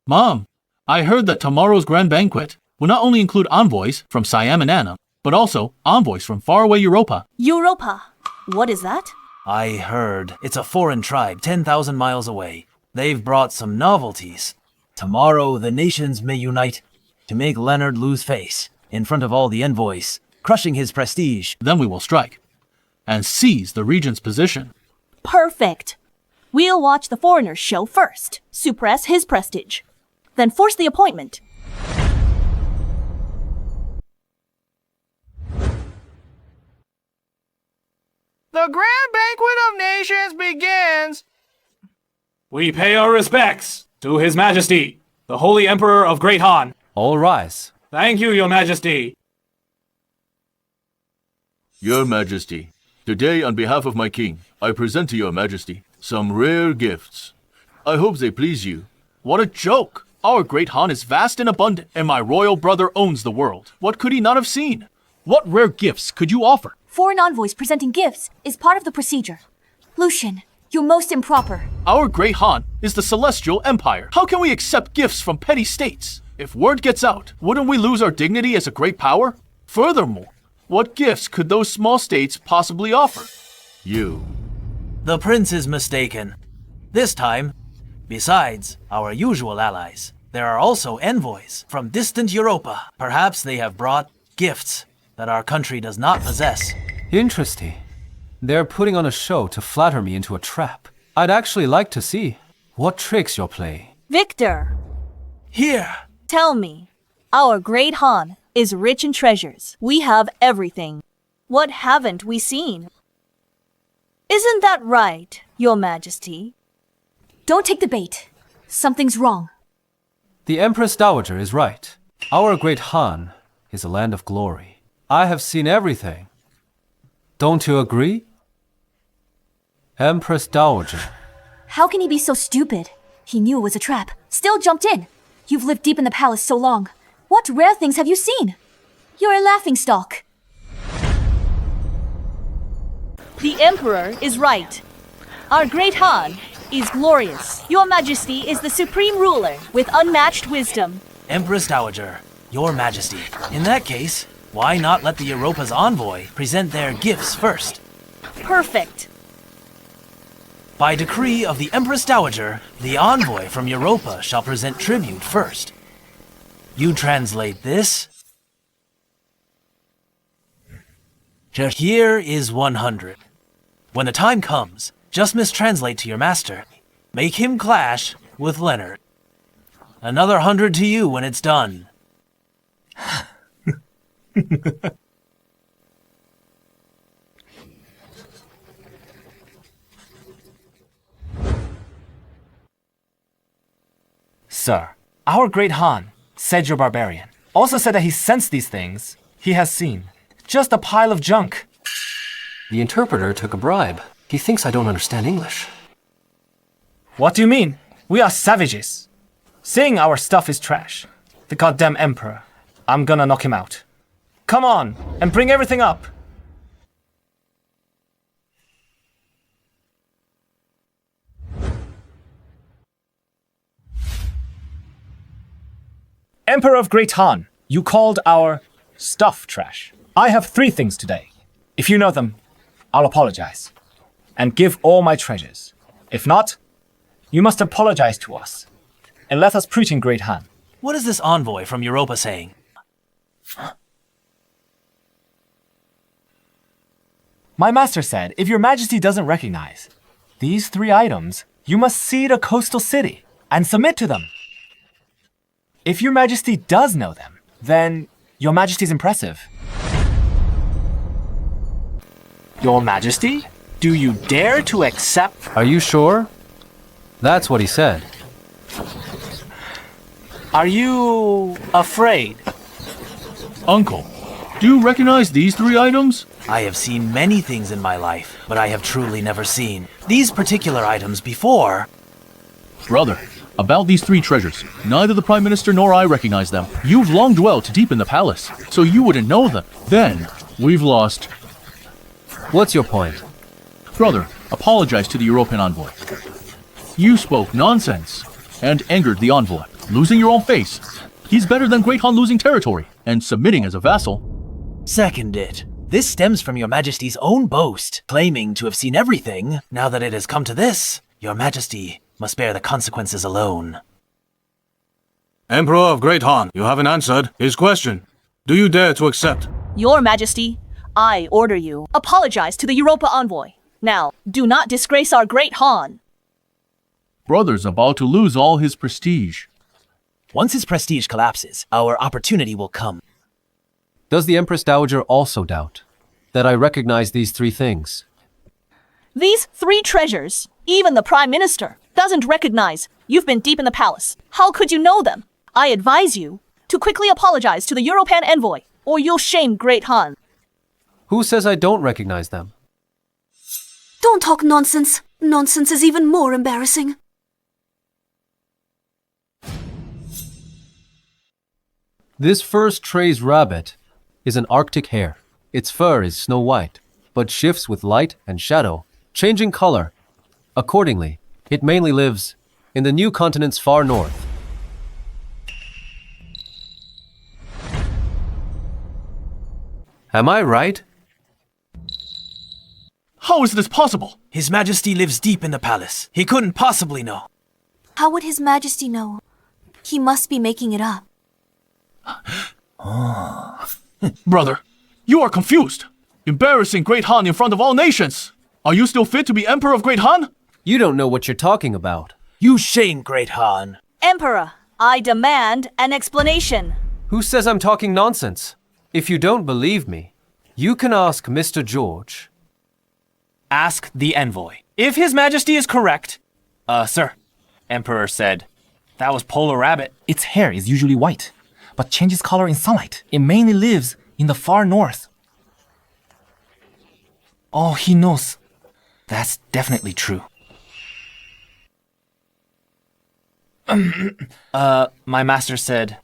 Mom, I heard that tomorrow's grand banquet will not only include envoys from Siam and Anna, but also envoys from faraway Europa. Europa? What is that? I heard it's a foreign tribe 10,000 miles away. They've brought some novelties. Tomorrow the nations may unite to make Leonard lose face in front of all the envoys, crushing his prestige. Then we will strike and seize the regent's position. Perfect. We'll watch the foreigner's show first, suppress his prestige, then force the appointment. The Grand Banquet of Nations begins! We pay our respects to His Majesty, the Holy Emperor of Great Han. All rise. Thank you, Your Majesty. Your Majesty, today on behalf of my king, I present to Your Majesty some rare gifts. I hope they please you. What a joke! Our great Han is vast and abundant, and my royal brother owns the world. What could he not have seen? What rare gifts could you offer? Foreign envoys presenting gifts is part of the procedure. Lucian, you're most improper. Our great Han is the celestial empire. How can we accept gifts from petty states? If word gets out, wouldn't we lose our dignity as a great power? Furthermore, what gifts could those small states possibly offer? You. The prince is mistaken. This time, besides our usual allies, there are also envoys from distant Europa. Perhaps they have brought gifts that our country does not possess. Interesting. They're putting on a show to flatter me into a trap. I'd actually like to see what tricks you'll play. Victor, Here! tell me, our great Han is rich in treasures. We have everything. What haven't we seen? Isn't that right, Your Majesty? Don't take the bait. Something's wrong. The Empress Dowager is right. Our great Han is a land of glory. I have seen everything. Don't you agree? Empress Dowager. How can he be so stupid? He knew it was a trap. Still jumped in. You've lived deep in the palace so long. What rare things have you seen? You're a laughingstock. The Emperor is right. Our great Han is glorious. Your Majesty is the supreme ruler with unmatched wisdom. Empress Dowager, Your Majesty. In that case, why not let the Europa's envoy present their gifts first? Perfect. By decree of the Empress Dowager, the envoy from Europa shall present tribute first. You translate this. Here is 100. When the time comes, just mistranslate to your master. Make him clash with Leonard. Another 100 to you when it's done. Sir, our great Han said you're barbarian. Also said that he sensed these things he has seen. Just a pile of junk. The interpreter took a bribe. He thinks I don't understand English. What do you mean? We are savages. Saying our stuff is trash. The goddamn Emperor. I'm gonna knock him out. Come on, and bring everything up. Emperor of Great Han, you called our stuff trash. I have 3 things today. If you know them, I'll apologize. And give all my treasures. If not, you must apologize to us. And let us preach in Great Han. What is this envoy from Europa saying? My master said, if your majesty doesn't recognize these 3 items, you must cede a coastal city and submit to them. If your majesty does know them, then your majesty's impressive. Your majesty? Do you dare to accept? Are you sure? That's what he said. Are you afraid? Uncle, do you recognize these 3 items? I have seen many things in my life, but I have truly never seen these particular items before. Brother, About these three treasures, neither the Prime Minister nor I recognize them. You've long dwelt deep in the palace, so you wouldn't know them. Then, we've lost... What's your point? Brother, apologize to the European envoy. You spoke nonsense and angered the envoy, losing your own face. He's better than Great Han losing territory and submitting as a vassal. Second it. This stems from your majesty's own boast, claiming to have seen everything. Now that it has come to this, your majesty must bear the consequences alone. Emperor of Great Han, you haven't answered his question. Do you dare to accept? Your Majesty, I order you, apologize to the Europa envoy. Now, do not disgrace our great Han. Brother's about to lose all his prestige. Once his prestige collapses, our opportunity will come. Does the Empress Dowager also doubt that I recognize these three things? These three treasures, even the Prime Minister doesn't recognize. You've been deep in the palace. How could you know them? I advise you to quickly apologize to the European envoy, or you'll shame Great Han. Who says I don't recognize them? Don't talk nonsense. Nonsense is even more embarrassing. This first tray's rabbit is an Arctic hare. Its fur is snow white, but shifts with light and shadow, changing color. Accordingly, it mainly lives in the new continent's far north. Am I right? How is this possible? His Majesty lives deep in the palace. He couldn't possibly know. How would His Majesty know? He must be making it up. Brother, you are confused. Embarrassing Great Han in front of all nations. Are you still fit to be Emperor of Great Han? You don't know what you're talking about. You shame Great Han. Emperor, I demand an explanation. Who says I'm talking nonsense? If you don't believe me, you can ask Mr. George. Ask the envoy. If His Majesty is correct... sir, Emperor said, that was polar rabbit. Its hair is usually white, but changes color in sunlight. It mainly lives in the far north. Oh, he knows. That's definitely true. My master said,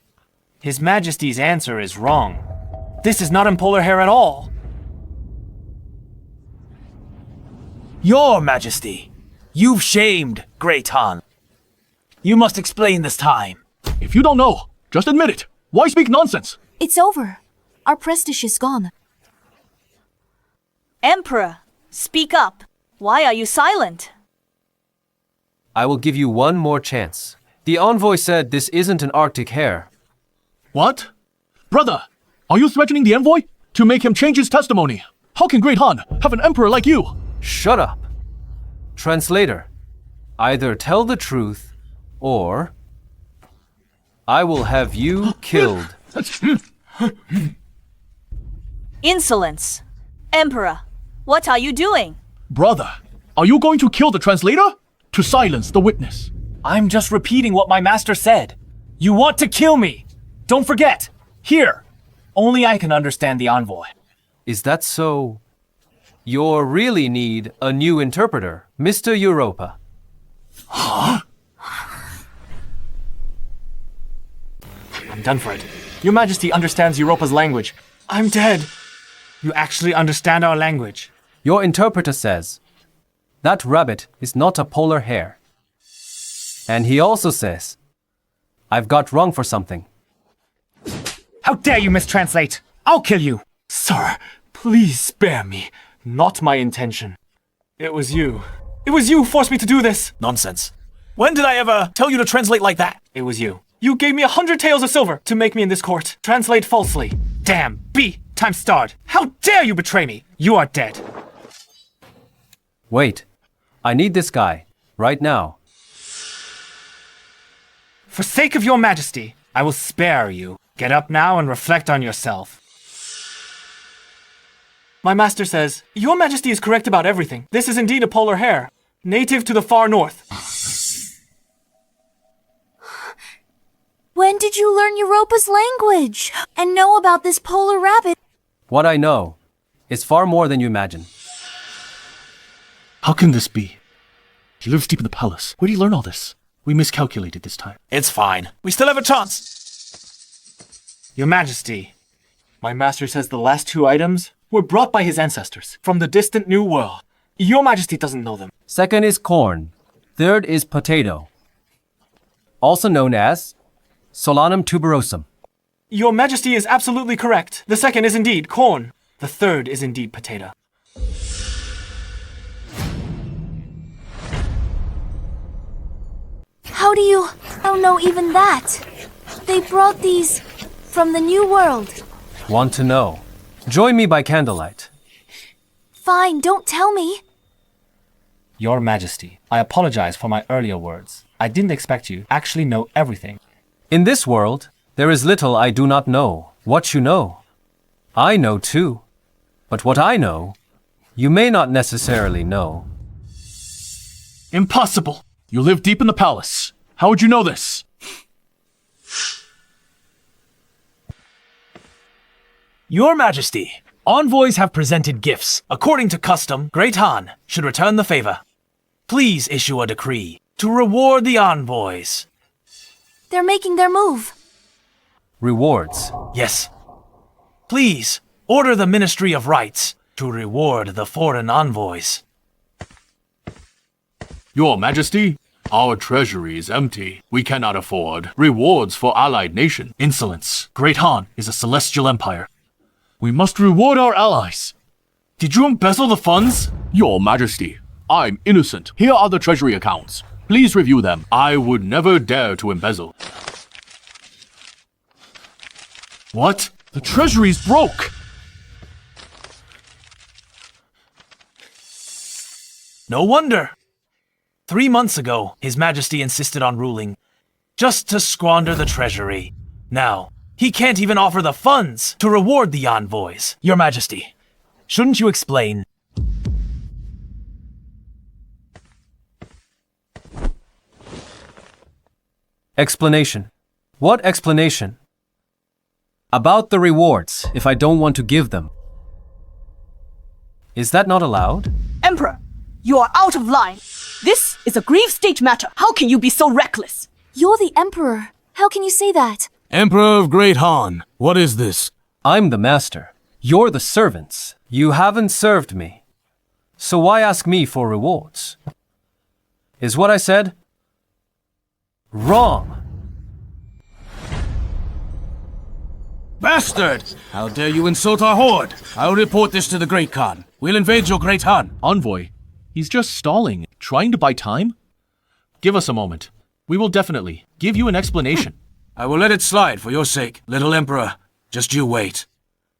His Majesty's answer is wrong. This is not in polar hair at all. Your Majesty, you've shamed Great Han. You must explain this time. If you don't know, just admit it. Why speak nonsense? It's over. Our prestige is gone. Emperor, speak up. Why are you silent? I will give you one more chance. The envoy said this isn't an Arctic hare. What? Brother, are you threatening the envoy to make him change his testimony? How can Great Han have an emperor like you? Shut up. Translator, either tell the truth or I will have you killed. Insolence. Emperor, what are you doing? Brother, are you going to kill the translator? To silence the witness. I'm just repeating what my master said. You want to kill me. Don't forget. Here. Only I can understand the envoy. Is that so? You really need a new interpreter, Mr. Europa. I'm done for it. Your Majesty understands Europa's language. I'm dead. You actually understand our language. Your interpreter says that rabbit is not a polar hare. And he also says I've got wrong for something. How dare you mistranslate? I'll kill you. Sir, please spare me. Not my intention. It was you. It was you who forced me to do this. Nonsense. When did I ever tell you to translate like that? It was you. You gave me 100 taels of silver to make me in this court. Translate falsely. Damn, B times starred. How dare you betray me? You are dead. Wait, I need this guy, right now. For sake of your Majesty, I will spare you. Get up now and reflect on yourself. My master says, Your Majesty is correct about everything. This is indeed a polar hare, native to the far north. When did you learn Europa's language and know about this polar rabbit? What I know is far more than you imagine. How can this be? He lives deep in the palace. Where did he learn all this? We miscalculated this time. It's fine. We still have a chance. Your Majesty, my master says the last two items were brought by his ancestors from the distant New World. Your Majesty doesn't know them. Second is corn. Third is potato, also known as Solanum tuberosum. Your Majesty is absolutely correct. The second is indeed corn. The third is indeed potato. How do you... I don't know even that. They brought these from the New World. Want to know? Join me by candlelight. Fine, don't tell me. Your Majesty, I apologize for my earlier words. I didn't expect you actually know everything. In this world, there is little I do not know. What you know, I know too. But what I know, you may not necessarily know. Impossible! You live deep in the palace. How would you know this? Your Majesty, envoys have presented gifts. According to custom, Great Han should return the favor. Please issue a decree to reward the envoys. They're making their move. Rewards. Yes. Please, order the Ministry of Rights to reward the foreign envoys. Your Majesty, our treasury is empty. We cannot afford rewards for allied nation. Insolence. Great Han is a celestial empire. We must reward our allies. Did you embezzle the funds? Your Majesty, I'm innocent. Here are the treasury accounts. Please review them. I would never dare to embezzle. What? The treasury's broke! No wonder. 3 months ago, His Majesty insisted on ruling, just to squander the treasury. Now, he can't even offer the funds to reward the envoys. Your Majesty, shouldn't you explain? Explanation. What explanation? About the rewards, if I don't want to give them. Is that not allowed? Emperor, you are out of line. This is a grave state matter. How can you be so reckless? You're the Emperor. How can you say that? Emperor of Great Han, what is this? I'm the master. You're the servants. You haven't served me. So why ask me for rewards? Is what I said wrong? Bastard! How dare you insult our horde? I'll report this to the Great Khan. We'll invade your Great Han. Envoy, he's just stalling, trying to buy time? Give us a moment. We will definitely give you an explanation. I will let it slide for your sake, little Emperor. Just you wait.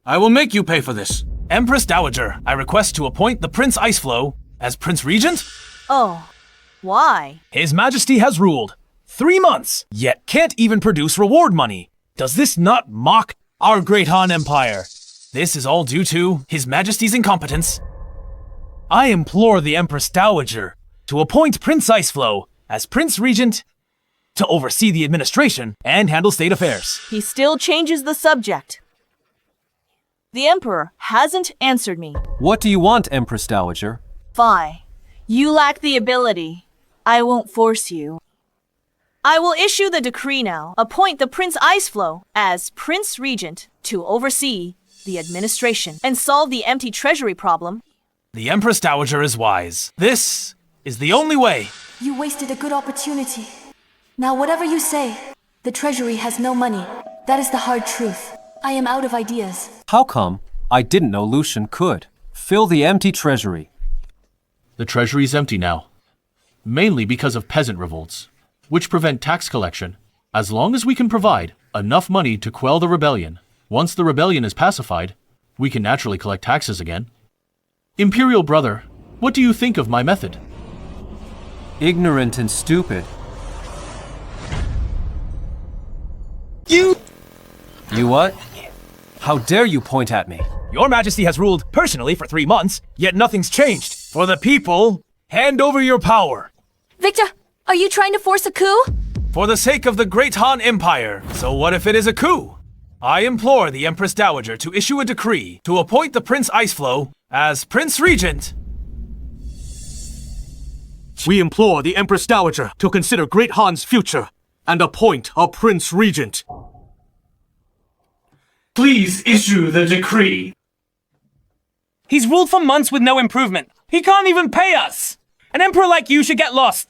I will make you pay for this. Empress Dowager, I request to appoint the Prince Iceflow as Prince Regent. Oh, why? His Majesty has ruled 3 months, yet can't even produce reward money. Does this not mock our Great Han Empire? This is all due to His Majesty's incompetence. I implore the Empress Dowager to appoint Prince Iceflow as Prince Regent to oversee the administration and handle state affairs. He still changes the subject. The Emperor hasn't answered me. What do you want, Empress Dowager? Fine. You lack the ability. I won't force you. I will issue the decree now. Appoint the Prince Iceflow as Prince Regent to oversee the administration and solve the empty treasury problem. The Empress Dowager is wise. This is the only way. You wasted a good opportunity. Now whatever you say, the treasury has no money. That is the hard truth. I am out of ideas. How come? I didn't know Lucian could. Fill the empty treasury. The treasury's empty now. Mainly because of peasant revolts, which prevent tax collection. As long as we can provide enough money to quell the rebellion, once the rebellion is pacified, we can naturally collect taxes again. Imperial brother, what do you think of my method? Ignorant and stupid. You what? How dare you point at me? Your Majesty has ruled personally for 3 months, yet nothing's changed. For the people, hand over your power. Victor, are you trying to force a coup? For the sake of the Great Han Empire. So what if it is a coup? I implore the Empress Dowager to issue a decree to appoint the Prince Iceflow as Prince Regent We implore the Empress Dowager to consider Great Han's future and appoint a Prince Regent. Please issue the decree. He's ruled for months with no improvement. He can't even pay us. An emperor like you should get lost.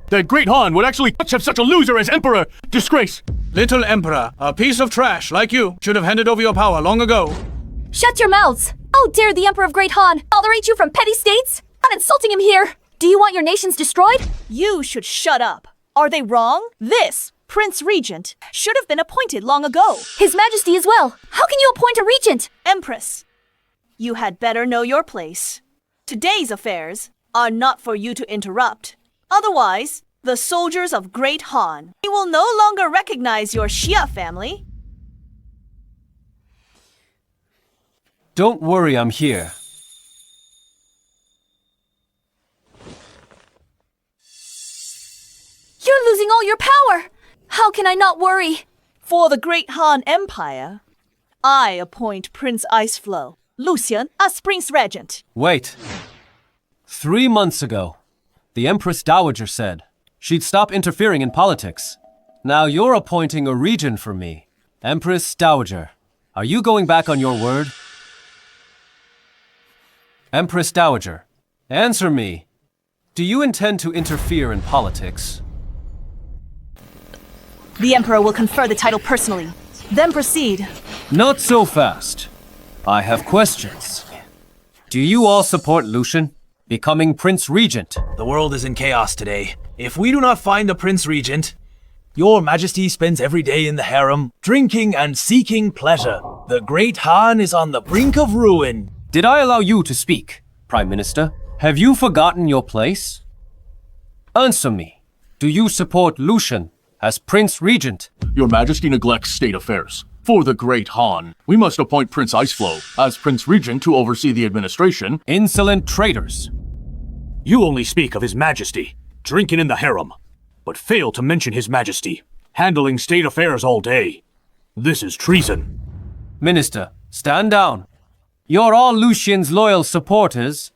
That Great Han would actually have such a loser as emperor. Disgrace. Little Emperor, a piece of trash like you should have handed over your power long ago. Shut your mouths! How dare the Emperor of Great Han tolerate you from petty states? Not insulting him here! Do you want your nations destroyed? You should shut up. Are they wrong? This Prince Regent should have been appointed long ago. His Majesty as well. How can you appoint a regent? Empress, you had better know your place. Today's affairs are not for you to interrupt. Otherwise, the soldiers of Great Han will no longer recognize your Xia family. Don't worry, I'm here. You're losing all your power! How can I not worry? For the Great Han Empire, I appoint Prince Iceflow Lucian as Prince Regent. Wait. 3 months ago, the Empress Dowager said she'd stop interfering in politics. Now you're appointing a regent for me. Empress Dowager, are you going back on your word? Empress Dowager, answer me. Do you intend to interfere in politics? The Emperor will confer the title personally. Then proceed. Not so fast. I have questions. Do you all support Lucian becoming Prince Regent? The world is in chaos today. If we do not find a Prince Regent, your Majesty spends every day in the harem, drinking and seeking pleasure. The Great Han is on the brink of ruin. Did I allow you to speak, Prime Minister? Have you forgotten your place? Answer me. Do you support Lucian as Prince Regent? Your Majesty neglects state affairs. For the Great Han, we must appoint Prince Iceflow as Prince Regent to oversee the administration. Insolent traitors. You only speak of His Majesty, drinking in the harem, but fail to mention His Majesty, handling state affairs all day. This is treason. Minister, stand down. You're all Lucian's loyal supporters.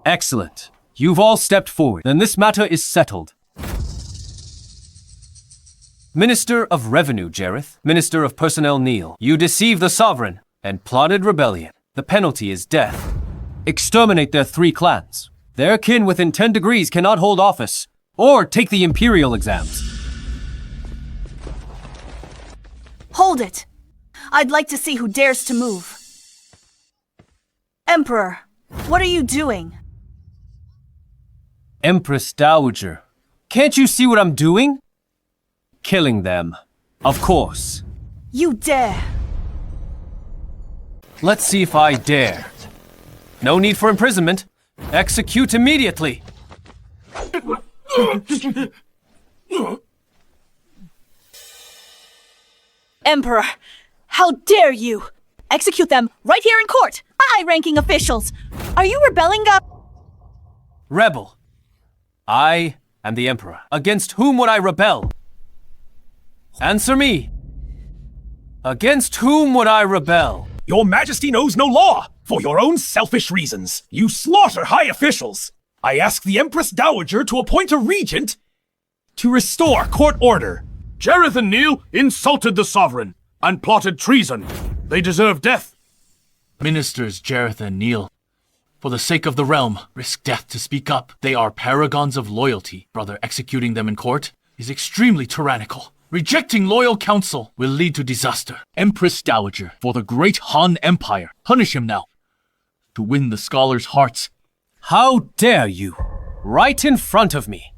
Excellent. You've all stepped forward. Then this matter is settled. Minister of Revenue, Jareth. Minister of Personnel, Neil. You deceived the sovereign and plotted rebellion. The penalty is death. Exterminate their 3 clans. Their kin within 10 degrees cannot hold office or take the imperial exams. Hold it. I'd like to see who dares to move. Emperor, what are you doing? Empress Dowager, can't you see what I'm doing? Killing them, of course. You dare. Let's see if I dare. No need for imprisonment. Execute immediately. Emperor, how dare you? Execute them right here in court. High-ranking officials. Are you rebelling? Rebel. I am the Emperor. Against whom would I rebel? Answer me. Against whom would I rebel? Your Majesty knows no law. For your own selfish reasons, you slaughter high officials. I ask the Empress Dowager to appoint a regent to restore court order. Jareth and Neil insulted the sovereign and plotted treason. They deserve death. Ministers Jareth and Neil, for the sake of the realm, risk death to speak up. They are paragons of loyalty. Brother, executing them in court is extremely tyrannical. Rejecting loyal counsel will lead to disaster. Empress Dowager, for the Great Han Empire, punish him now. To win the scholars' hearts. How dare you? Right in front of me.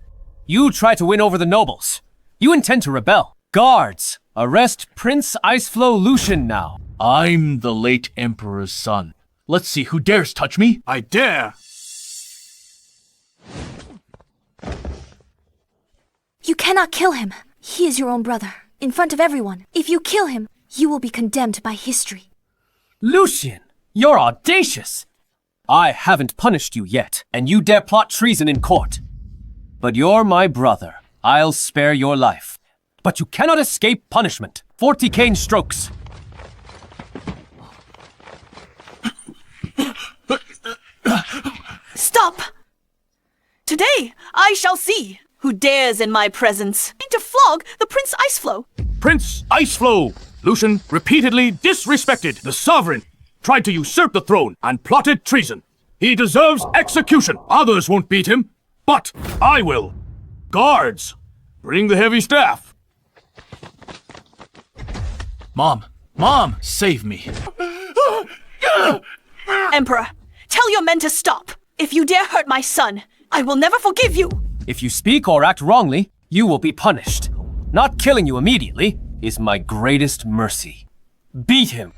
You try to win over the nobles. You intend to rebel. Guards, arrest Prince Iceflow Lucian now. I'm the late Emperor's son. Let's see who dares touch me. I dare. You cannot kill him. He is your own brother, in front of everyone. If you kill him, you will be condemned by history. Lucian, you're audacious. I haven't punished you yet, and you dare plot treason in court. But you're my brother. I'll spare your life. But you cannot escape punishment. 40 cane strokes. Stop! Today, I shall see who dares in my presence to flog the Prince Iceflow. Prince Iceflow! Lucian repeatedly disrespected the sovereign, tried to usurp the throne, and plotted treason. He deserves execution. Others won't beat him, but I will. Guards, bring the heavy staff. Mom! Mom! Save me! Emperor, tell your men to stop. If you dare hurt my son, I will never forgive you. If you speak or act wrongly, you will be punished. Not killing you immediately is my greatest mercy. Beat him.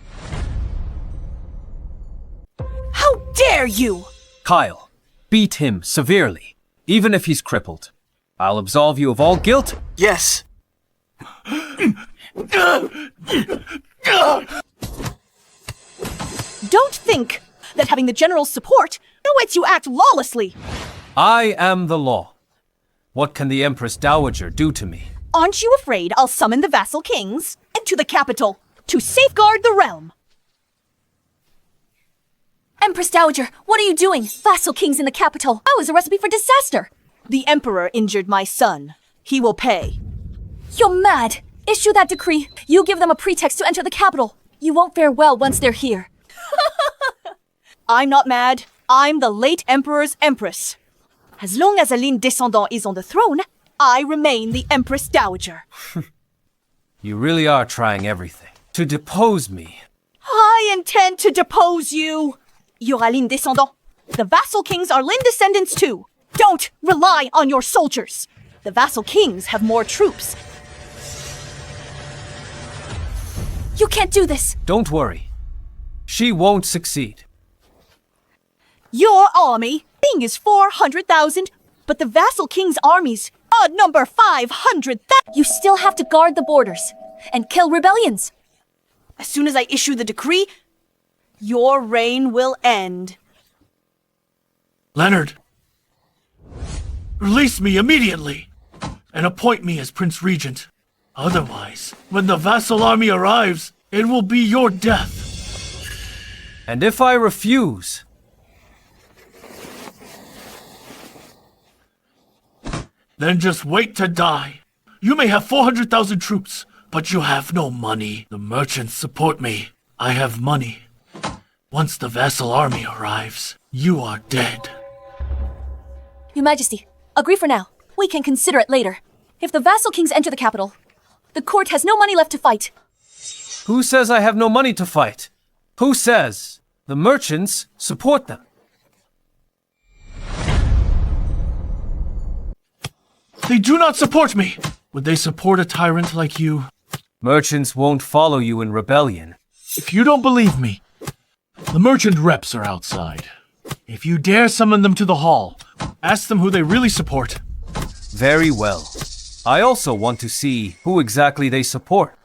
How dare you! Kyle, beat him severely, even if he's crippled. I'll absolve you of all guilt. Yes. Don't think that having the general's support lets you act lawlessly. I am the law. What can the Empress Dowager do to me? Aren't you afraid I'll summon the vassal kings into the capital to safeguard the realm? Empress Dowager, what are you doing? Vassal kings in the capital. That was a recipe for disaster. The Emperor injured my son. He will pay. You're mad. Issue that decree. You give them a pretext to enter the capital. You won't fare well once they're here. I'm not mad. I'm the late Emperor's Empress. As long as a ligne descendant is on the throne, I remain the Empress Dowager. You really are trying everything to depose me. I intend to depose you. You're a ligne descendant. The vassal kings are ligne descendants too. Don't rely on your soldiers. The vassal kings have more troops. You can't do this. Don't worry. She won't succeed. Your army is 400,000, but the vassal king's armies number 500,000. You still have to guard the borders and kill rebellions. As soon as I issue the decree, your reign will end. Leonard! Release me immediately! And appoint me as Prince Regent. Otherwise, when the vassal army arrives, it will be your death. And if I refuse? Then just wait to die. You may have 400,000 troops, but you have no money. The merchants support me. I have money. Once the vassal army arrives, you are dead. Your Majesty, agree for now. We can consider it later. If the vassal kings enter the capital, the court has no money left to fight. Who says I have no money to fight? Who says the merchants support them? They do not support me. Would they support a tyrant like you? Merchants won't follow you in rebellion. If you don't believe me, the merchant reps are outside. If you dare summon them to the hall, ask them who they really support. Very well. I also want to see who exactly they support.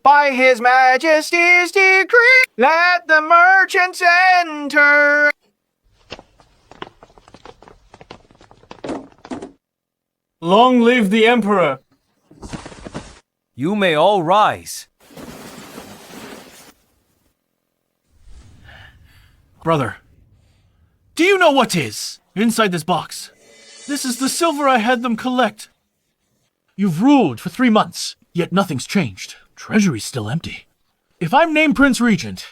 By His Majesty's decree, let the merchants enter. Long live the Emperor! You may all rise. Brother, do you know what is inside this box? This is the silver I had them collect. You've ruled for 3 months, yet nothing's changed. Treasury's still empty. If I'm named Prince Regent,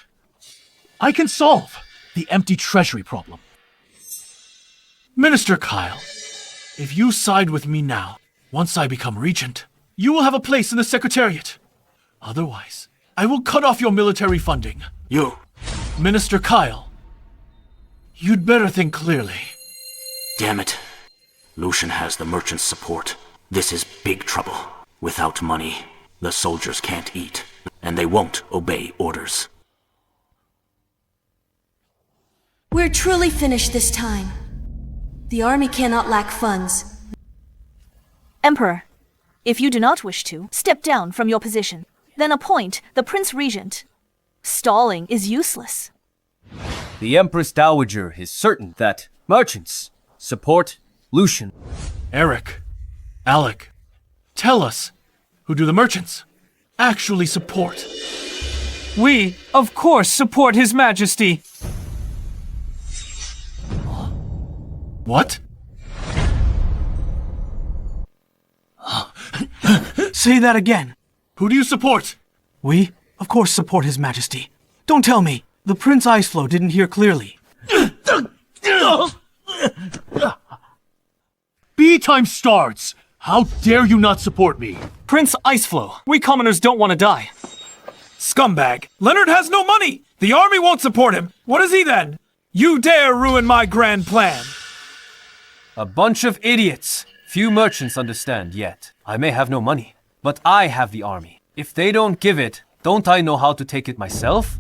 I can solve the empty treasury problem. Minister Kyle, if you side with me now, once I become regent, you will have a place in the Secretariat. Otherwise, I will cut off your military funding. You, Minister Kyle, you'd better think clearly. Damn it. Lucian has the merchant's support. This is big trouble. Without money, the soldiers can't eat, and they won't obey orders. We're truly finished this time. The army cannot lack funds. Emperor, if you do not wish to, step down from your position. Then appoint the Prince Regent. Stalling is useless. The Empress Dowager is certain that merchants support Lucian. Eric, Alec, tell us, who do the merchants actually support? We, of course, support His Majesty. What? Say that again. Who do you support? We, of course, support His Majesty. Don't tell me. The Prince Iceflow didn't hear clearly. B times stars! How dare you not support me? Prince Iceflow, we commoners don't want to die. Scumbag! Leonard has no money! The army won't support him! What is he then? You dare ruin my grand plan! A bunch of idiots. Few merchants understand yet. I may have no money, but I have the army. If they don't give it, don't I know how to take it myself?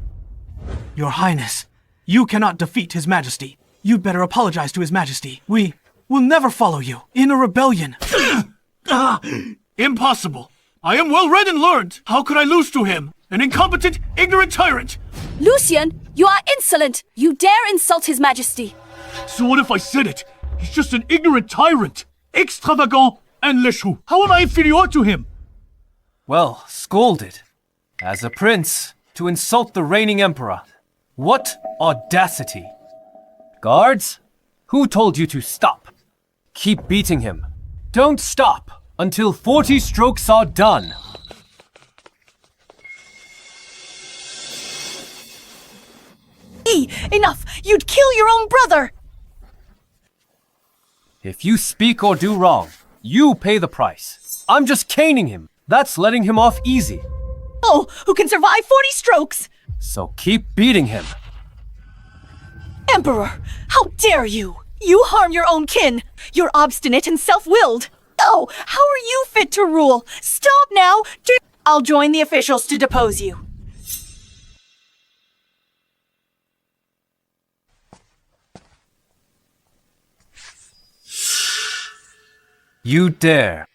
Your Highness, you cannot defeat His Majesty. You'd better apologize to His Majesty. We will never follow you in a rebellion. Impossible. I am well read and learned. How could I lose to him? An incompetent, ignorant tyrant. Lucian, you are insolent. You dare insult His Majesty. So what if I said it? He's just an ignorant tyrant. Extravagant and léchou. How am I inferior to him? Well, scolded. As a prince, to insult the reigning emperor. What audacity! Guards, who told you to stop? Keep beating him. Don't stop until 40 strokes are done. Enough! You'd kill your own brother! If you speak or do wrong, you pay the price. I'm just caning him. That's letting him off easy. Oh, who can survive 40 strokes? So keep beating him. Emperor, how dare you! You harm your own kin! You're obstinate and self-willed! Oh, how are you fit to rule? Stop now! I'll join the officials to depose you. You dare.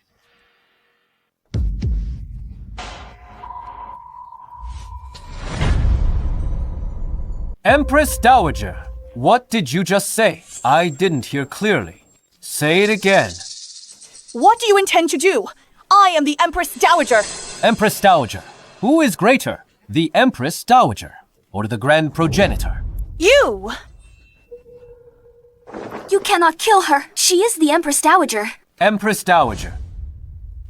Empress Dowager, what did you just say? I didn't hear clearly. Say it again. What do you intend to do? I am the Empress Dowager. Empress Dowager, who is greater? The Empress Dowager or the Grand Progenitor? You! You cannot kill her. She is the Empress Dowager. Empress Dowager,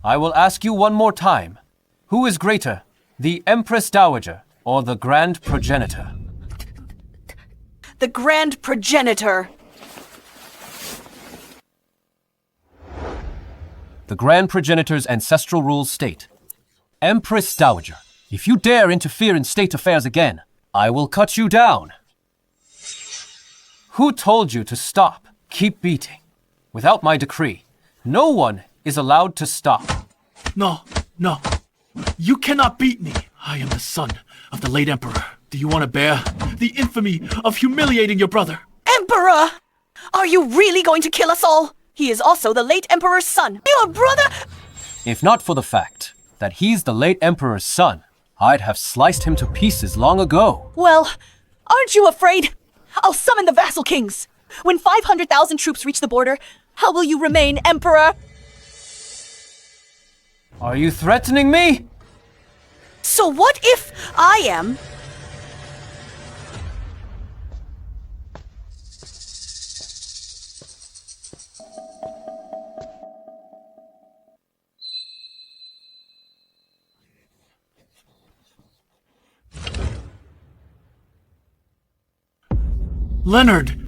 I will ask you one more time. Who is greater, the Empress Dowager or the Grand Progenitor? The Grand Progenitor. The Grand Progenitor's ancestral rules state, Empress Dowager, if you dare interfere in state affairs again, I will cut you down. Who told you to stop? Keep beating. Without my decree, no one is allowed to stop. No. You cannot beat me. I am the son of the late emperor. Do you want to bear the infamy of humiliating your brother? Emperor! Are you really going to kill us all? He is also the late emperor's son. Your brother! If not for the fact that he's the late emperor's son, I'd have sliced him to pieces long ago. Well, aren't you afraid? I'll summon the vassal kings. When 500,000 troops reach the border, how will you remain emperor? Are you threatening me? So what if I am? Leonard!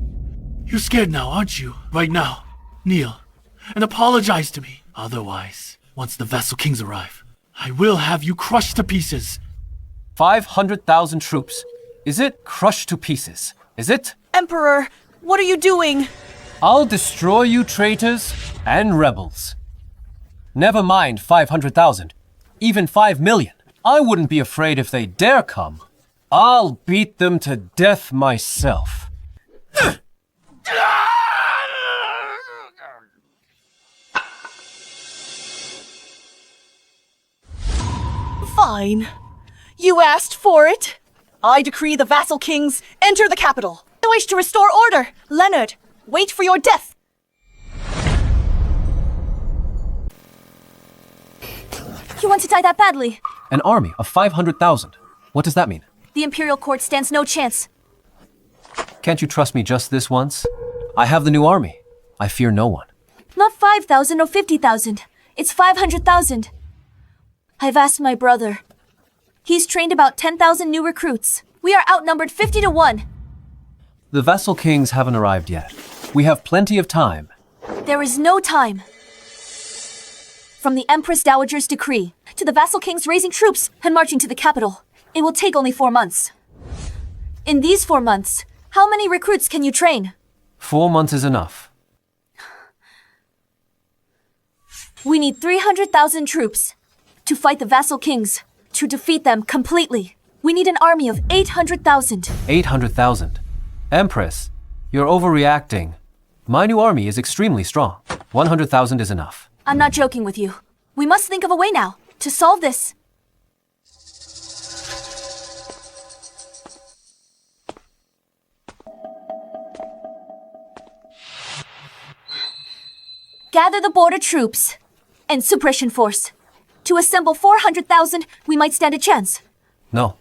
You're scared now, aren't you? Right now. Kneel and apologize to me. Otherwise, once the vassal kings arrive, I will have you crushed to pieces. 500,000 troops. Is it crushed to pieces? Is it? Emperor, what are you doing? I'll destroy you traitors and rebels. Never mind 500,000. Even 5 million. I wouldn't be afraid if they dare come. I'll beat them to death myself. Fine. You asked for it. I decree the vassal kings enter the capital. I wish to restore order. Leonard, wait for your death. You want to die that badly? An army of 500,000. What does that mean? The Imperial Court stands no chance. Can't you trust me just this once? I have the new army. I fear no one. Not 5,000 or 50,000. It's 500,000. I've asked my brother. He's trained about 10,000 new recruits. We are outnumbered 50 to 1. The vassal kings haven't arrived yet. We have plenty of time. There is no time. From the Empress Dowager's decree to the vassal kings raising troops and marching to the capital, it will take only 4 months. In these 4 months, how many recruits can you train? 4 months is enough. We need 300,000 troops to fight the vassal kings, to defeat them completely. We need an army of 800,000. 800,000. Empress, you're overreacting. My new army is extremely strong. 100,000 is enough. I'm not joking with you. We must think of a way now to solve this. Gather the border troops and suppression force. To assemble 400,000, we might stand a chance. No.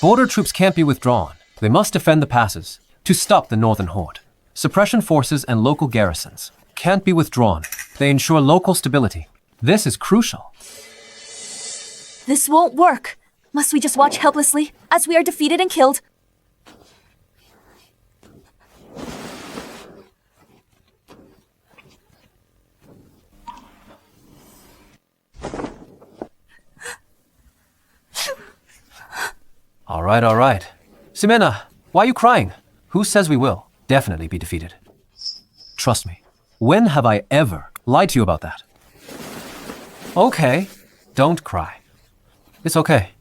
Border troops can't be withdrawn. They must defend the passes to stop the northern horde. Suppression forces and local garrisons can't be withdrawn. They ensure local stability. This is crucial. This won't work. Must we just watch helplessly as we are defeated and killed? All right. Ximena, why are you crying? Who says we will definitely be defeated? Trust me. When have I ever lied to you about that? Okay, don't cry. It's okay.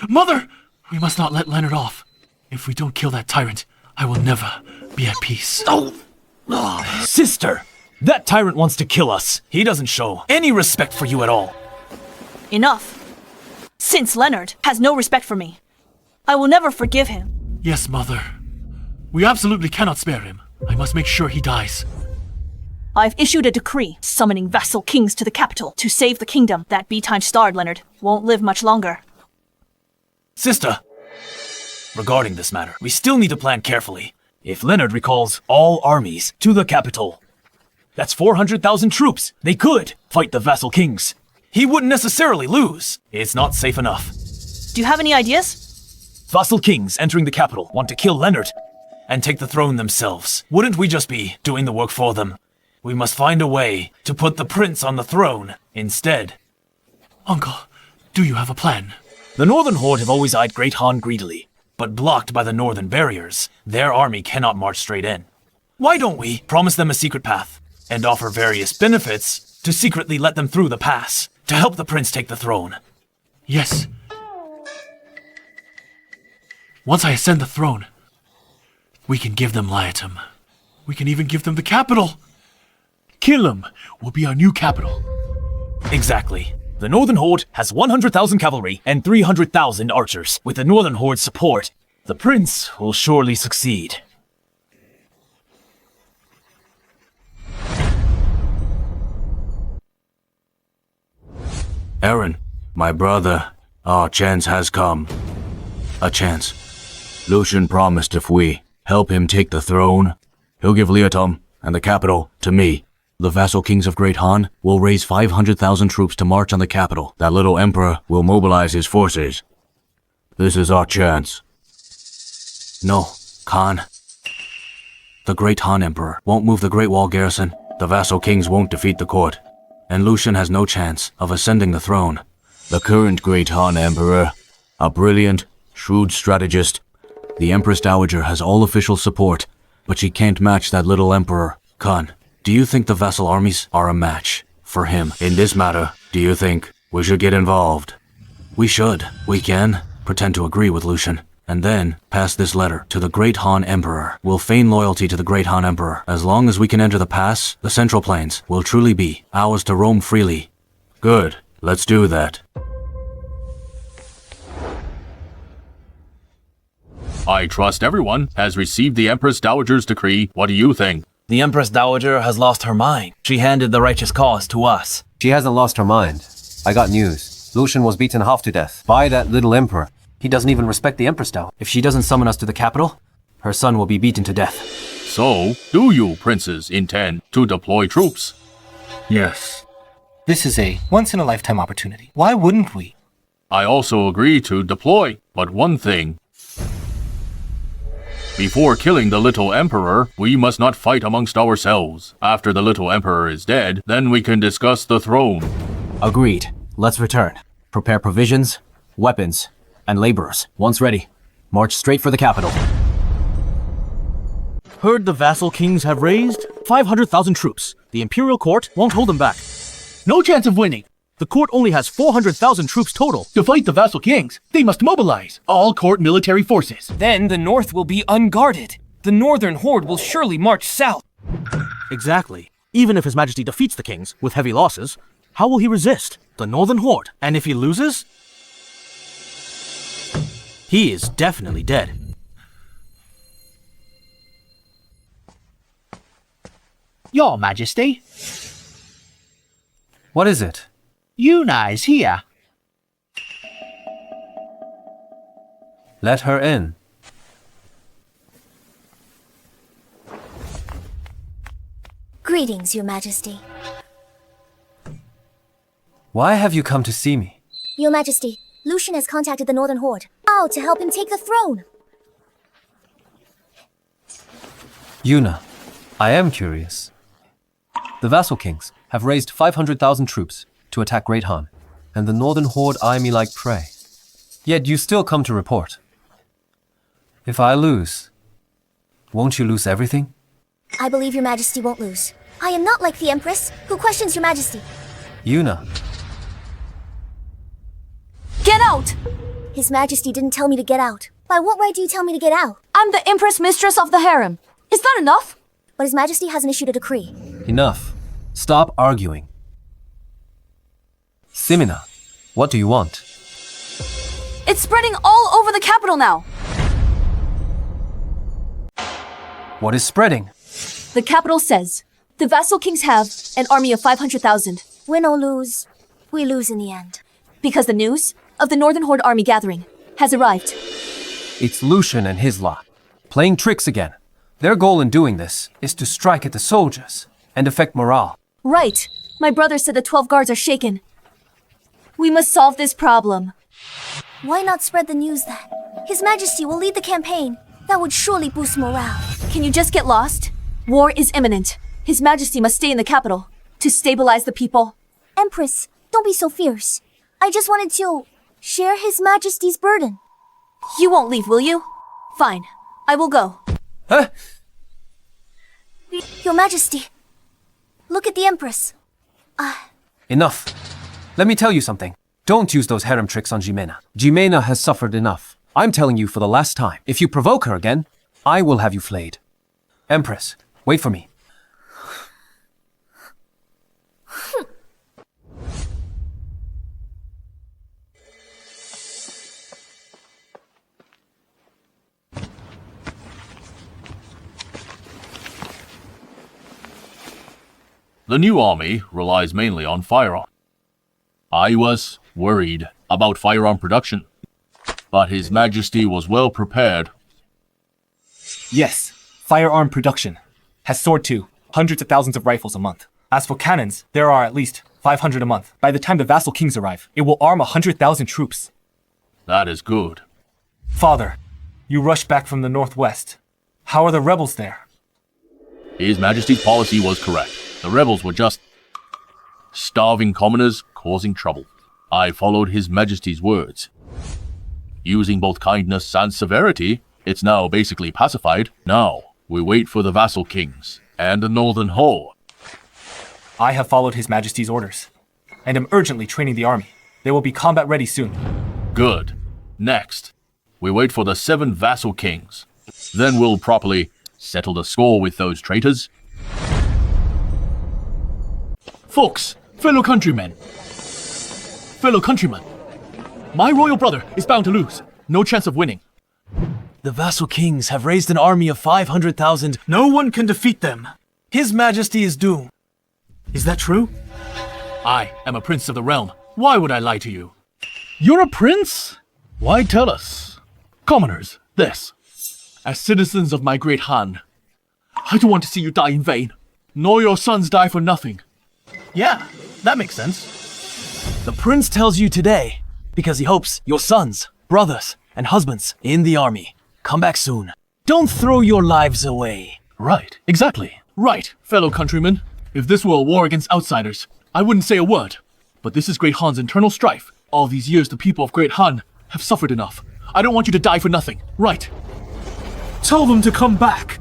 Mother! We must not let Leonard off. If we don't kill that tyrant, I will never be at peace. Sister! That tyrant wants to kill us. He doesn't show any respect for you at all. Enough. Since Leonard has no respect for me, I will never forgive him. Yes, Mother. We absolutely cannot spare him. I must make sure he dies. I've issued a decree summoning vassal kings to the capital to save the kingdom. That B-time-starred Leonard won't live much longer. Sister, regarding this matter, we still need to plan carefully. If Leonard recalls all armies to the capital, that's 400,000 troops. They could fight the vassal kings. He wouldn't necessarily lose. It's not safe enough. Do you have any ideas? Vassal kings entering the capital want to kill Leonard and take the throne themselves. Wouldn't we just be doing the work for them? We must find a way to put the prince on the throne instead. Uncle, do you have a plan? The Northern Horde have always eyed Great Han greedily, but blocked by the northern barriers, their army cannot march straight in. Why don't we promise them a secret path and offer various benefits to secretly let them through the pass to help the prince take the throne? Yes. Once I ascend the throne, we can give them Liatum. We can even give them the capital. Killam will be our new capital. Exactly. The Northern Horde has 100,000 cavalry and 300,000 archers. With the Northern Horde's support, the prince will surely succeed. Aaron, my brother, our chance has come. A chance. Lucian promised if we help him take the throne, he'll give Liatum and the capital to me. The vassal kings of Great Han will raise 500,000 troops to march on the capital. That little emperor will mobilize his forces. This is our chance. No, Khan. The Great Han Emperor won't move the Great Wall garrison. The vassal kings won't defeat the court. And Lucian has no chance of ascending the throne. The current Great Han Emperor, a brilliant, shrewd strategist. The Empress Dowager has all official support, but she can't match that little emperor. Khan, do you think the vassal armies are a match for him? In this matter, do you think we should get involved? We should. We can pretend to agree with Lucian, and then pass this letter to the Great Han Emperor. We'll feign loyalty to the Great Han Emperor. As long as we can enter the pass, the Central Plains will truly be ours to roam freely. Good. Let's do that. I trust everyone has received the Empress Dowager's decree. What do you think? The Empress Dowager has lost her mind. She handed the righteous cause to us. She hasn't lost her mind. I got news. Lucian was beaten half to death by that little emperor. He doesn't even respect the Empress Dowager. If she doesn't summon us to the capital, her son will be beaten to death. So, do you, princes, intend to deploy troops? Yes. This is a once-in-a-lifetime opportunity. Why wouldn't we? I also agree to deploy, but one thing. Before killing the little emperor, we must not fight amongst ourselves. After the little emperor is dead, then we can discuss the throne. Agreed. Let's return. Prepare provisions, weapons, and laborers. Once ready, march straight for the capital. Heard the vassal kings have raised 500,000 troops. The imperial court won't hold them back. No chance of winning. The court only has 400,000 troops total. To fight the vassal kings, they must mobilize all court military forces. Then the north will be unguarded. The northern horde will surely march south. Exactly. Even if His Majesty defeats the kings with heavy losses, how will he resist the northern horde? And if he loses, he is definitely dead. Your Majesty, What is it? Yuna is here. Let her in. Greetings, Your Majesty. Why have you come to see me? Your Majesty, Lucian has contacted the Northern Horde. Oh, to help him take the throne. Yuna, I am curious. The vassal kings have raised 500,000 troops to attack Great Han, and the Northern Horde eye me like prey. Yet you still come to report. If I lose, won't you lose everything? I believe Your Majesty won't lose. I am not like the Empress, who questions Your Majesty. Yuna, Get out! His Majesty didn't tell me to get out. By what right do you tell me to get out? I'm the Empress Mistress of the Harem. Is that enough? But His Majesty hasn't issued a decree. enough. Stop arguing. Simina, what do you want? It's spreading all over the capital now. What is spreading? The capital says the vassal kings have an army of 500,000. Win or lose, we lose in the end. Because the news of the Northern Horde army gathering has arrived. It's Lucian and his lot, playing tricks again. Their goal in doing this is to strike at the soldiers and affect morale. Right. My brother said the 12 guards are shaken. We must solve this problem. Why not spread the news then? His Majesty will lead the campaign. That would surely boost morale. Can you just get lost? War is imminent. His Majesty must stay in the capital to stabilize the people. Empress, don't be so fierce. I just wanted to share His Majesty's burden. You won't leave, will you? Fine. I will go. Huh? Your Majesty, look at the Empress. Enough. Let me tell you something. Don't use those harem tricks on Jimena. Jimena has suffered enough. I'm telling you for the last time. If you provoke her again, I will have you flayed. Empress, wait for me. The new army relies mainly on firearm. I was worried about firearm production, but His Majesty was well prepared. Yes, firearm production has soared to hundreds of thousands of rifles a month. As for cannons, there are at least 500 a month. By the time the vassal kings arrive, it will arm 100,000 troops. That is good. Father, you rushed back from the northwest. How are the rebels there? His Majesty's policy was correct. The rebels were just starving commoners causing trouble. I followed His Majesty's words. Using both kindness and severity, it's now basically pacified. Now, we wait for the vassal kings and the Northern Horde. I have followed His Majesty's orders, and am urgently training the army. They will be combat ready soon. Good. Next, we wait for the 7 vassal kings. Then we'll properly settle the score with those traitors. Folks, fellow countrymen, my royal brother is bound to lose. No chance of winning. The vassal kings have raised an army of 500,000. No one can defeat them. His Majesty is doomed. Is that true? I am a prince of the realm. Why would I lie to you? You're a prince? Why tell us? Commoners, this. As citizens of my great Han, I don't want to see you die in vain, nor your sons die for nothing. Yeah, that makes sense. The prince tells you today because he hopes your sons, brothers, and husbands in the army come back soon. Don't throw your lives away. Right, exactly. Right, fellow countrymen. If this were a war against outsiders, I wouldn't say a word. But this is Great Han's internal strife. All these years the people of Great Han have suffered enough. I don't want you to die for nothing. Right. Tell them to come back.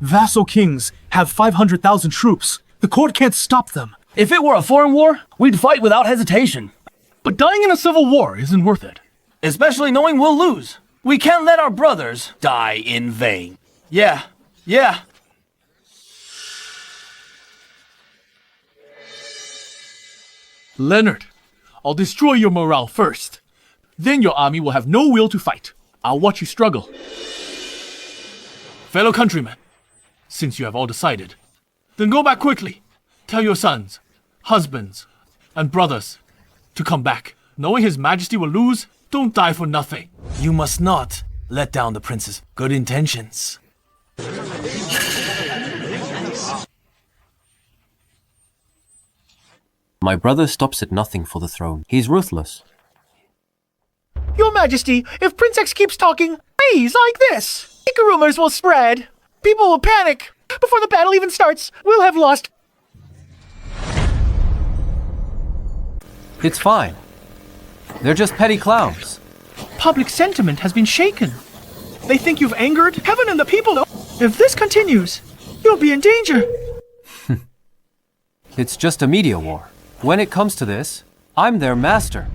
Vassal kings have 500,000 troops. The court can't stop them. If it were a foreign war, we'd fight without hesitation. But dying in a civil war isn't worth it. Especially knowing we'll lose. We can't let our brothers die in vain. Yeah. Leonard, I'll destroy your morale first. Then your army will have no will to fight. I'll watch you struggle. Fellow countrymen, since you have all decided, then go back quickly. Tell your sons, husbands, and brothers to come back. Knowing His Majesty will lose, don't die for nothing. You must not let down the prince's good intentions. My brother stops at nothing for the throne. He's ruthless. Your Majesty, if Prince X keeps talking, please, like this, fake rumors will spread. People will panic. Before the battle even starts, we'll have lost. It's fine. They're just petty clowns. Public sentiment has been shaken. They think you've angered heaven and the people. If this continues, you'll be in danger. It's just a media war. When it comes to this, I'm their master.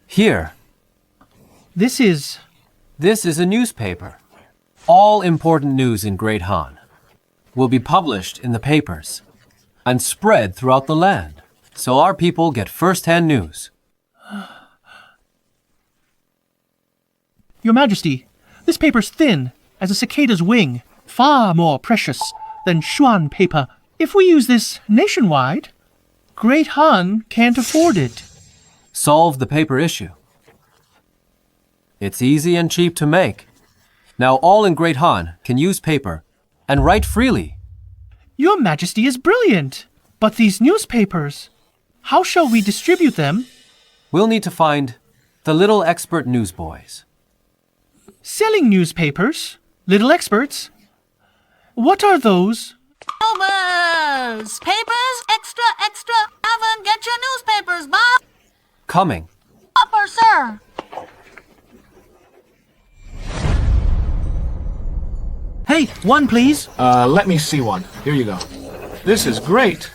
Here. This is a newspaper. All important news in Great Han will be published in the papers and spread throughout the land, so our people get first-hand news. Your Majesty, this paper's thin as a cicada's wing, far more precious than Xuan paper. If we use this nationwide, Great Han can't afford it. Solve the paper issue. It's easy and cheap to make. Now all in Great Han can use paper and write freely. Your Majesty is brilliant. But these newspapers, how shall we distribute them? We'll need to find the little expert newsboys. Selling newspapers? Little experts? What are those? Newspapers! Papers, extra, haven't get your newspapers, Bob! Coming. Upper, sir! Hey, one please. Let me see one. Here you go. This is great.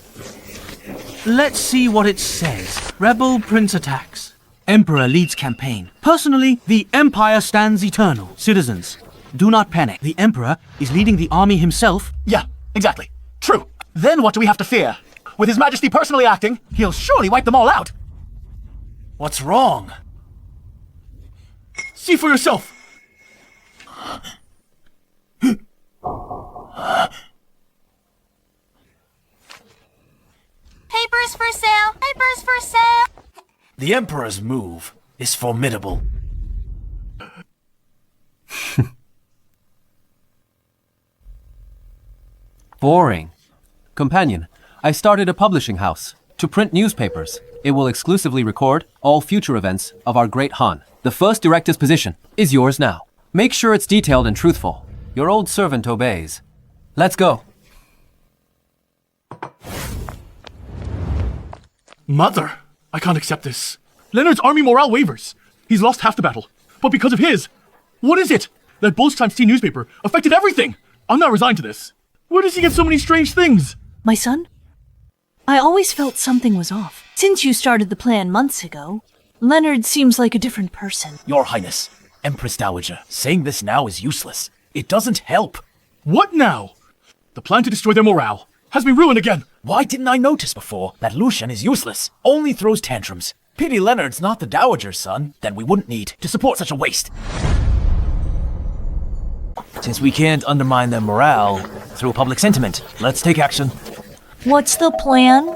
Let's see what it says. Rebel prince attacks. Emperor leads campaign. Personally, the Empire stands eternal. Citizens, do not panic. The Emperor is leading the army himself. Yeah, exactly. True. Then what do we have to fear? With His Majesty personally acting, he'll surely wipe them all out. What's wrong? See for yourself. Papers for sale! Papers for sale! The Emperor's move is formidable. Boring. Companion, I started a publishing house to print newspapers. It will exclusively record all future events of our Great Han. The first director's position is yours now. Make sure it's detailed and truthful. Your old servant obeys. Let's go. Mother, I can't accept this. Leonard's army morale wavers. He's lost half the battle. But because of his, what is it? That Bulls Times T newspaper affected everything. I'm not resigned to this. Where does he get so many strange things? My son? I always felt something was off. Since you started the plan months ago, Leonard seems like a different person. Your Highness, Empress Dowager, saying this now is useless. It doesn't help. What now? The plan to destroy their morale has been ruined again. Why didn't I notice before that Lucian is useless, only throws tantrums? Pity Leonard's not the Dowager's son, then we wouldn't need to support such a waste. Since we can't undermine their morale through public sentiment, let's take action. What's the plan?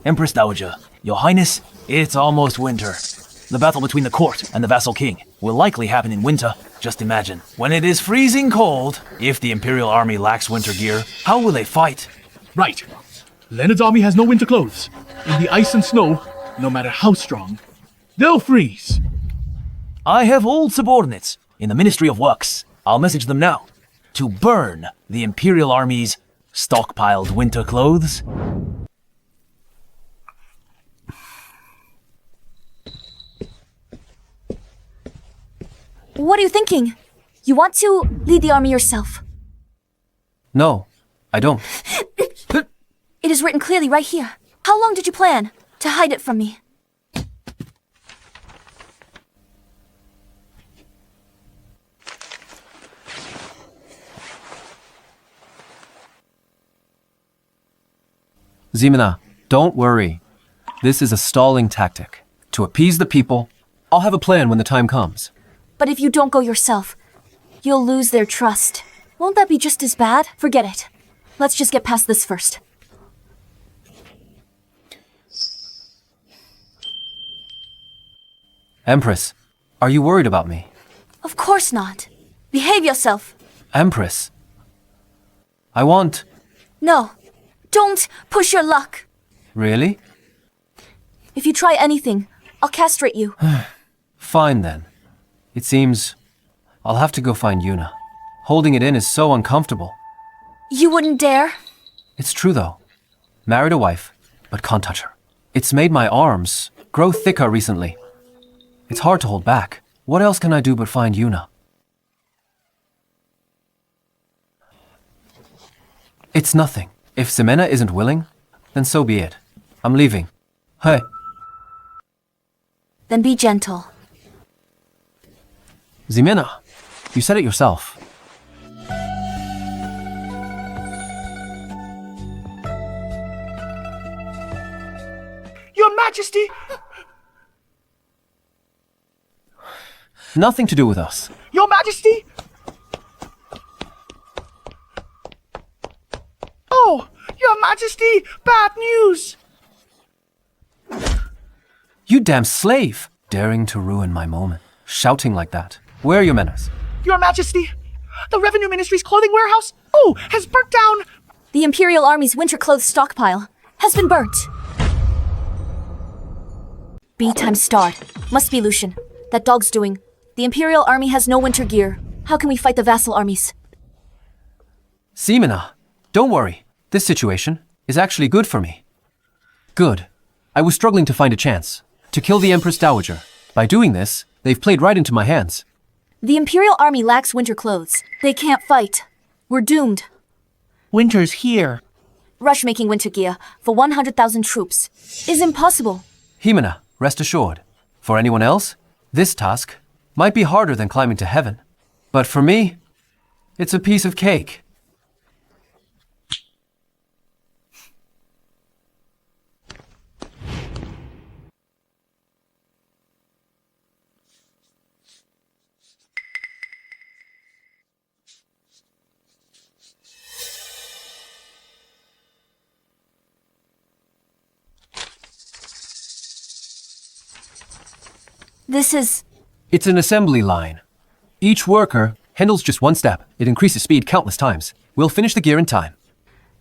Empress Dowager, Your Highness, it's almost winter. The battle between the court and the vassal king will likely happen in winter. Just imagine, when it is freezing cold, if the Imperial army lacks winter gear, how will they fight? Right. Leonard's army has no winter clothes. In the ice and snow, no matter how strong, they'll freeze. I have old subordinates in the Ministry of Works. I'll message them now to burn the Imperial army's stockpiled winter clothes. What are you thinking? You want to lead the army yourself? No, I don't. It is written clearly right here. How long did you plan to hide it from me? Ximena, don't worry. This is a stalling tactic. To appease the people, I'll have a plan when the time comes. But if you don't go yourself, you'll lose their trust. Won't that be just as bad? Forget it. Let's just get past this first. Empress, are you worried about me? Of course not. Behave yourself. Empress, I want... No, don't push your luck. Really? If you try anything, I'll castrate you. Fine then. It seems I'll have to go find Yuna. Holding it in is so uncomfortable. You wouldn't dare? It's true though. Married a wife, but can't touch her. It's made my arms grow thicker recently. It's hard to hold back. What else can I do but find Yuna? It's nothing. If Ximena isn't willing, then so be it. I'm leaving. Hey. Then be gentle. Ximena, you said it yourself. Your Majesty! Nothing to do with us. Your Majesty! Oh, Your Majesty! Bad news! You damn slave! Daring to ruin my moment. Shouting like that. Where are your manners? Your Majesty! The Revenue Ministry's clothing warehouse, has burnt down! The Imperial Army's winter clothes stockpile has been burnt. B times starred. Must be Lucian. That dog's doing. The Imperial Army has no winter gear. How can we fight the vassal armies? Ximena, don't worry. This situation is actually good for me. Good. I was struggling to find a chance to kill the Empress Dowager. By doing this, they've played right into my hands. The Imperial Army lacks winter clothes. They can't fight. We're doomed. Winter's here. Rush making winter gear for 100,000 troops is impossible. Ximena, rest assured. For anyone else, this task might be harder than climbing to heaven. But for me, it's a piece of cake. This is... It's an assembly line. Each worker handles just one step. It increases speed countless times. We'll finish the gear in time.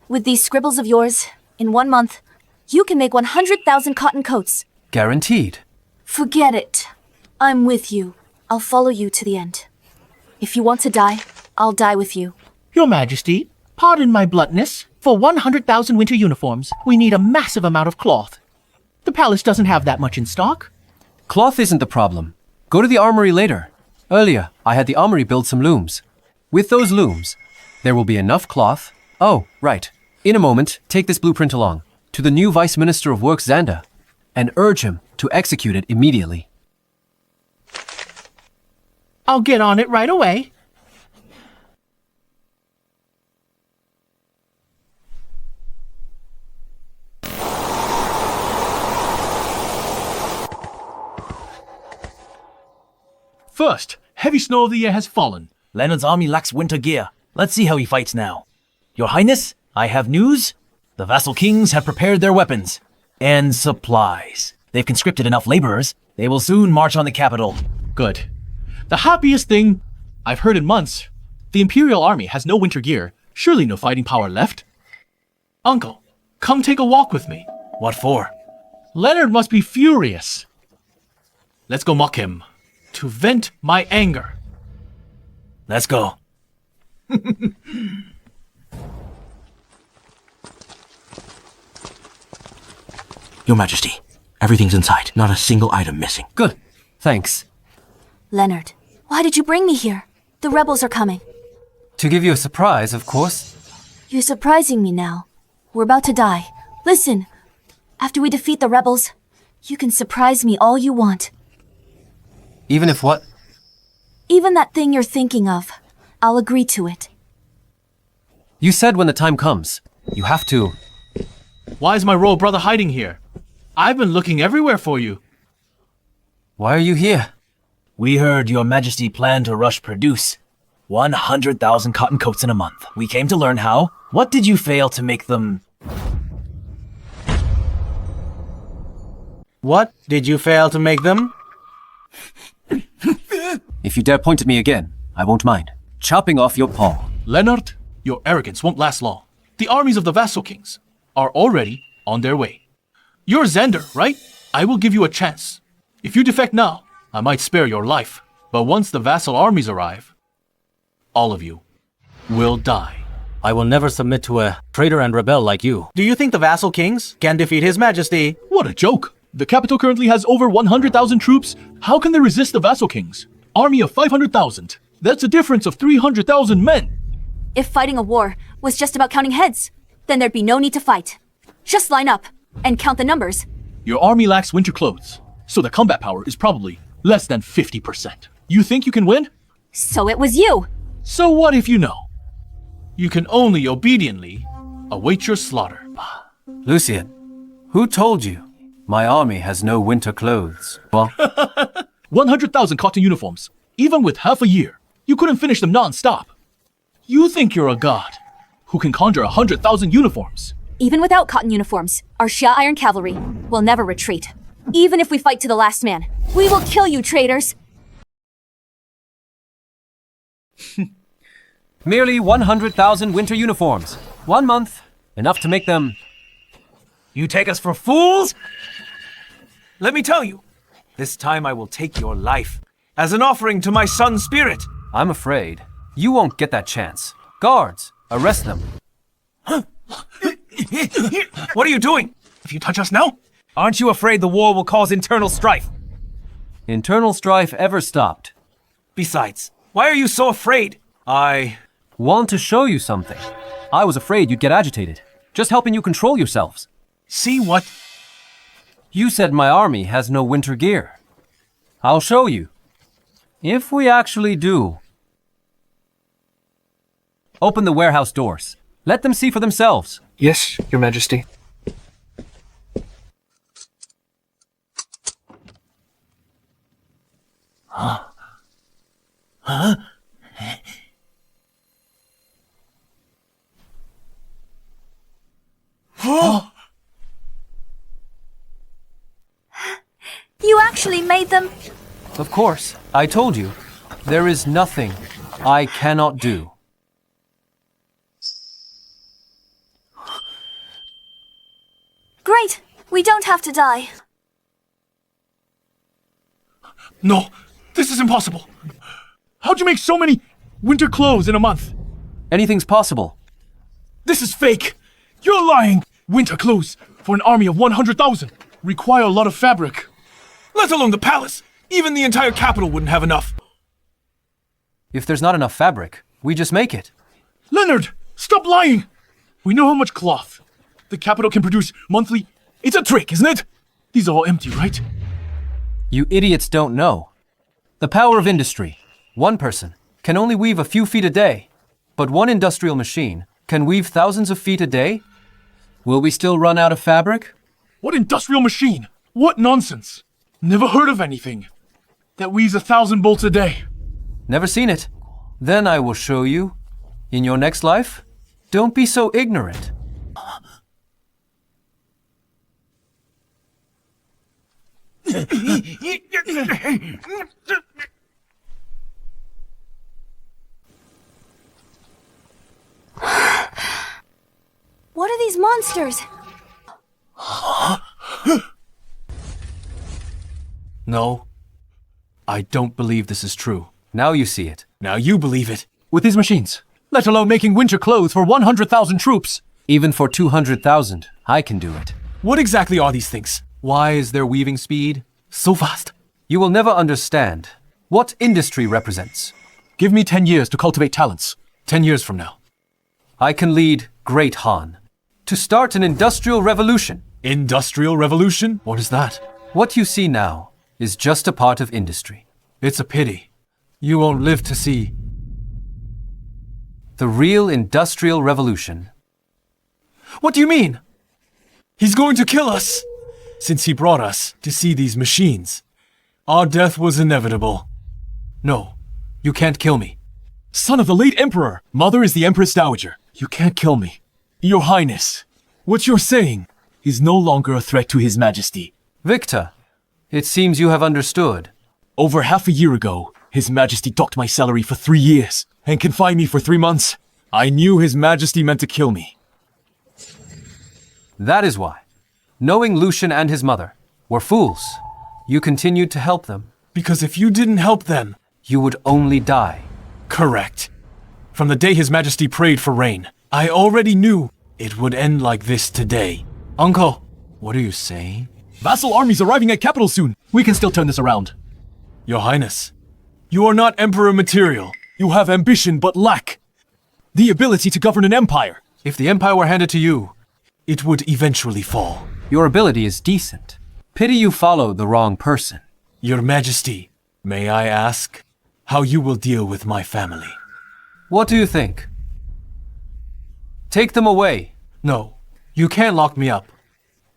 With these scribbles of yours, in 1 month, you can make 100,000 cotton coats. Guaranteed. Forget it. I'm with you. I'll follow you to the end. If you want to die, I'll die with you. Your Majesty, pardon my bluntness. For 100,000 winter uniforms, we need a massive amount of cloth. The palace doesn't have that much in stock. Cloth isn't the problem. Go to the armory later. Earlier, I had the armory build some looms. With those looms, there will be enough cloth. Oh, right. In a moment, take this blueprint along to the new Vice Minister of Works, Xander, and urge him to execute it immediately. I'll get on it right away. First, heavy snow of the year has fallen. Leonard's army lacks winter gear. Let's see how he fights now. Your Highness, I have news. The vassal kings have prepared their weapons and supplies. They've conscripted enough laborers. They will soon march on the capital. Good. The happiest thing I've heard in months. The Imperial Army has no winter gear. Surely no fighting power left. Uncle, come take a walk with me. What for? Leonard must be furious. Let's go mock him. To vent my anger. Let's go. Your Majesty, everything's inside. Not a single item missing. Good. Thanks. Leonard, why did you bring me here? The rebels are coming. To give you a surprise, of course. You're surprising me now. We're about to die. Listen, after we defeat the rebels, you can surprise me all you want. Even if what? Even that thing you're thinking of. I'll agree to it. You said when the time comes. You have to. Why is my royal brother hiding here? I've been looking everywhere for you. Why are you here? We heard your Majesty planned to rush produce 100,000 cotton coats in a month. We came to learn how. What did you fail to make them? What did you fail to make them? If you dare point at me again, I won't mind. Chopping off your paw. Leonard, your arrogance won't last long. The armies of the vassal kings are already on their way. You're Xander, right? I will give you a chance. If you defect now, I might spare your life. But once the vassal armies arrive, all of you will die. I will never submit to a traitor and rebel like you. Do you think the vassal kings can defeat His Majesty? What a joke. The capital currently has over 100,000 troops. How can they resist the vassal kings? Army of 500,000. That's a difference of 300,000 men. If fighting a war was just about counting heads, then there'd be no need to fight. Just line up and count the numbers. Your army lacks winter clothes, so the combat power is probably less than 50%. You think you can win? So it was you. So what if you know? You can only obediently await your slaughter. Lucian, who told you? My army has no winter clothes. Well, 100,000 cotton uniforms. Even with half a year, you couldn't finish them non-stop. You think you're a god who can conjure 100,000 uniforms. Even without cotton uniforms, our Shia Iron Cavalry will never retreat. Even if we fight to the last man, we will kill you, traitors. merely 100,000 winter uniforms. 1 month, enough to make them... You take us for fools? Let me tell you, this time I will take your life as an offering to my son's spirit. I'm afraid you won't get that chance. Guards, arrest them. What are you doing? If you touch us now, Aren't you afraid the war will cause internal strife? Internal strife ever stopped? Besides, why are you so afraid? I want to show you something. I was afraid you'd get agitated. Just helping you control yourselves. See what? You said my army has no winter gear. I'll show you. If we actually do. Open the warehouse doors. Let them see for themselves. Yes, Your Majesty. Huh? Huh? You actually made them? Of course. I told you. There is nothing I cannot do. Great. We don't have to die. No, this is impossible. How'd you make so many winter clothes in a month? Anything's possible. This is fake. You're lying. Winter clothes for an army of 100,000 require a lot of fabric. Let alone the palace. Even the entire capital wouldn't have enough. If there's not enough fabric, we just make it. Leonard, stop lying. We know how much cloth the capital can produce monthly. It's a trick, isn't it? These are all empty, right? You idiots don't know. The power of industry. One person can only weave a few feet a day, but one industrial machine can weave thousands of feet a day. Will we still run out of fabric? What industrial machine? What nonsense. Never heard of anything that weaves 1,000 bolts a day. Never seen it. Then I will show you. In your next life, don't be so ignorant. What are these monsters? No, I don't believe this is true. Now you see it. Now you believe it. With these machines, let alone making winter clothes for 100,000 troops. Even for 200,000, I can do it. What exactly are these things? Why is their weaving speed so fast? You will never understand what industry represents. Give me 10 years to cultivate talents. 10 years from now. I can lead Great Han to start an industrial revolution. Industrial revolution? What is that? What you see now is just a part of industry. It's a pity. You won't live to see the real industrial revolution. What do you mean? He's going to kill us! Since he brought us to see these machines, our death was inevitable. No, you can't kill me. Son of the late Emperor, mother is the Empress Dowager. You can't kill me. Your Highness, what you're saying is no longer a threat to His Majesty. Victor, it seems you have understood. Over half a year ago, His Majesty docked my salary for 3 years and confined me for 3 months. I knew His Majesty meant to kill me. That is why, knowing Lucian and his mother were fools, you continued to help them. Because if you didn't help them, you would only die. Correct. From the day His Majesty prayed for rain, I already knew it would end like this today. Uncle, what are you saying? Vassal armies arriving at capital soon. We can still turn this around. Your Highness, you are not Emperor material. You have ambition but lack the ability to govern an empire. If the empire were handed to you, it would eventually fall. Your ability is decent. Pity you followed the wrong person. Your Majesty, may I ask how you will deal with my family? What do you think? Take them away. No, you can't lock me up.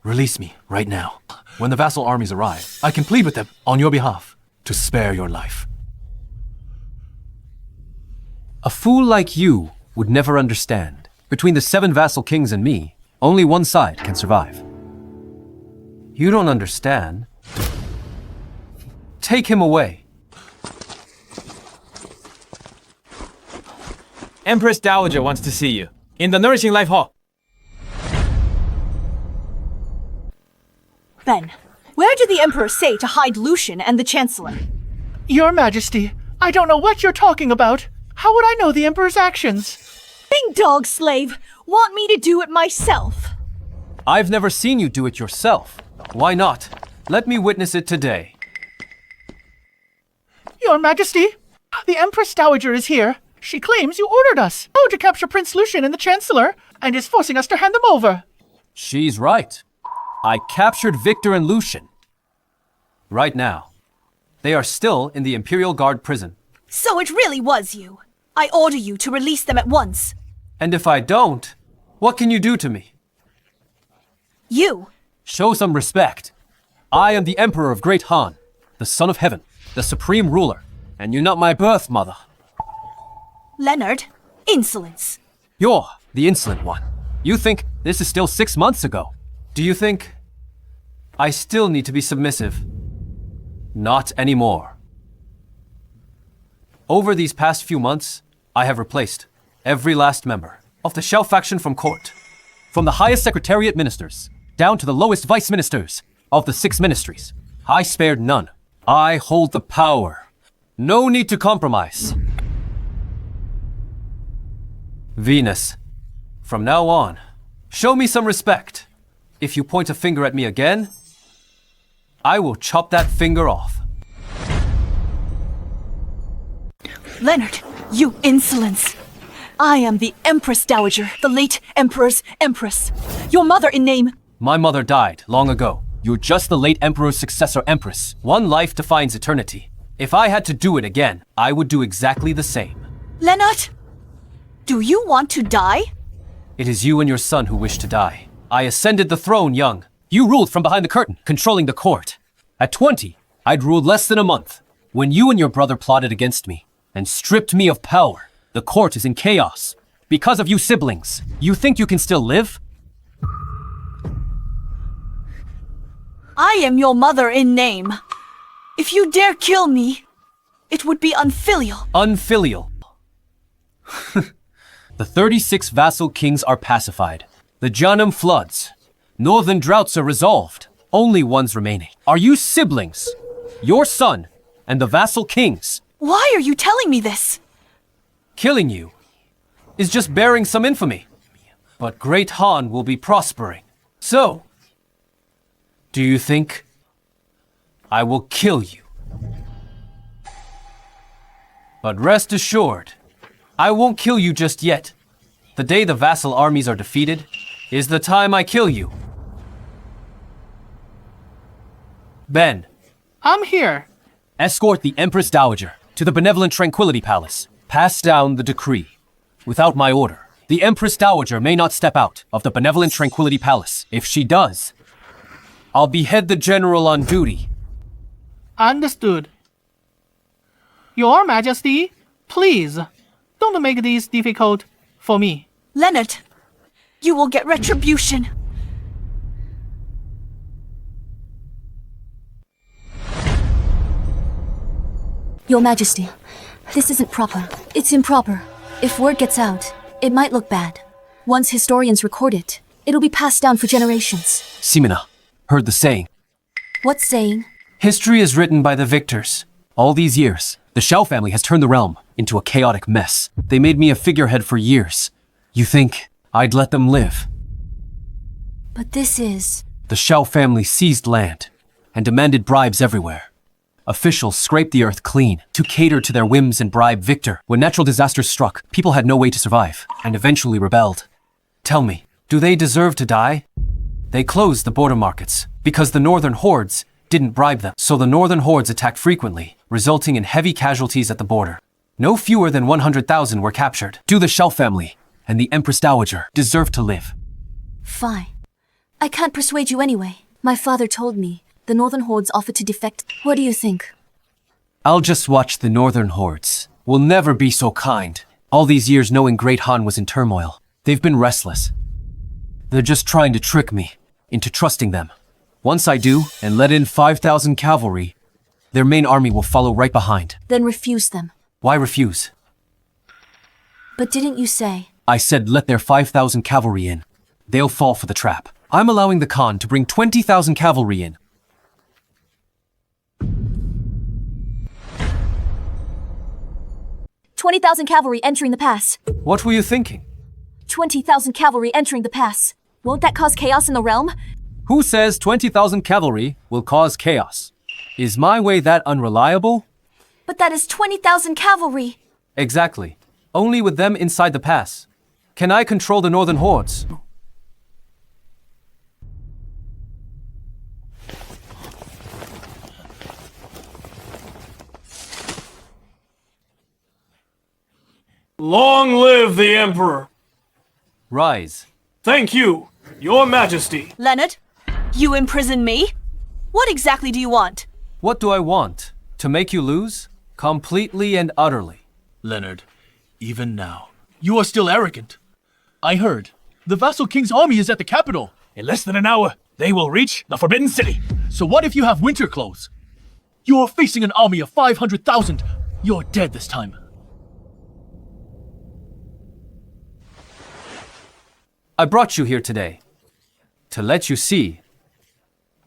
Release me right now. When the vassal armies arrive, I can plead with them on your behalf to spare your life. A fool like you would never understand. Between the 7 vassal kings and me, only one side can survive. You don't understand. Take him away. Empress Dowager wants to see you. In the Nourishing Life Hall. Then, where did the Emperor say to hide Lucian and the Chancellor? Your Majesty, I don't know what you're talking about. How would I know the Emperor's actions? Big dog slave, want me to do it myself? I've never seen you do it yourself. Why not? Let me witness it today. Your Majesty, the Empress Dowager is here. She claims you ordered us to capture Prince Lucian and the Chancellor, and is forcing us to hand them over. She's right. I captured Victor and Lucian. Right now. They are still in the Imperial Guard prison. So it really was you. I order you to release them at once. And if I don't, what can you do to me? You. Show some respect. I am the Emperor of Great Han, the Son of Heaven, the Supreme Ruler, and you're not my birth mother. Leonard, insolence. You're the insolent one. You think this is still 6 months ago. Do you think I still need to be submissive? Not anymore. Over these past few months, I have replaced every last member of the Shell faction from court. From the highest Secretariat ministers, down to the lowest vice ministers of the 6 ministries. I spared none. I hold the power. No need to compromise. Venus, from now on, show me some respect. If you point a finger at me again, I will chop that finger off. Leonard, you insolence. I am the Empress Dowager, the late Emperor's Empress. Your mother in name. My mother died long ago. You're just the late Emperor's successor Empress. One life defines eternity. If I had to do it again, I would do exactly the same. Leonard, do you want to die? It is you and your son who wish to die. I ascended the throne young. You ruled from behind the curtain, controlling the court. At 20, I'd ruled less than a month. When you and your brother plotted against me, and stripped me of power. The court is in chaos. Because of you siblings, you think you can still live? I am your mother in name. If you dare kill me, it would be unfilial. Unfilial. The 36 vassal kings are pacified. The Janum floods. Northern droughts are resolved. Only one's remaining. Are you siblings? Your son and the vassal kings. Why are you telling me this? Killing you is just bearing some infamy. But Great Han will be prospering. So, do you think I will kill you? But rest assured, I won't kill you just yet. The day the vassal armies are defeated is the time I kill you. Ben. I'm here. Escort the Empress Dowager to the benevolent Tranquility Palace. Pass down the decree. Without my order, the Empress Dowager may not step out of the benevolent Tranquility Palace. If she does, I'll behead the general on duty. Understood. Your Majesty, please, don't make this difficult for me. Leonard, you will get retribution. Your Majesty, this isn't proper. It's improper. If word gets out, it might look bad. Once historians record it, it'll be passed down for generations. Simina, heard the saying. What saying? History is written by the victors. All these years, the Shao family has turned the realm into a chaotic mess. They made me a figurehead for years. You think I'd let them live? But this is... The Shao family seized land and demanded bribes everywhere. Officials scraped the earth clean to cater to their whims and bribe Victor. When natural disasters struck, people had no way to survive and eventually rebelled. Tell me, do they deserve to die? They closed the border markets because the northern hordes didn't bribe them. So the northern hordes attacked frequently, resulting in heavy casualties at the border. No fewer than 100,000 were captured. Do the Shao family and the Empress Dowager deserve to live? Fine. I can't persuade you anyway. My father told me the northern hordes offered to defect. What do you think? I'll just watch the northern hordes. Will never be so kind. All these years knowing Great Han was in turmoil. They've been restless. They're just trying to trick me into trusting them. Once I do, and let in 5,000 cavalry, their main army will follow right behind. Then refuse them. Why refuse? But didn't you say... I said let their 5,000 cavalry in. They'll fall for the trap. I'm allowing the Khan to bring 20,000 cavalry in. $20,000 cavalry entering the pass. What were you thinking? 20,000 cavalry entering the pass. Won't that cause chaos in the realm? Who says 20,000 cavalry will cause chaos? Is my way that unreliable? But that is 20,000 cavalry. Exactly. Only with them inside the pass. Can I control the northern hordes? Long live the Emperor! Rise. Thank you, Your Majesty. Leonard, you imprison me? What exactly do you want? What do I want? To make you lose? Completely and utterly. Leonard, even now, you are still arrogant. I heard the vassal king's army is at the capital. In less than an hour, they will reach the Forbidden City. So what if you have winter clothes? You are facing an army of 500,000. You're dead this time. I brought you here today to let you see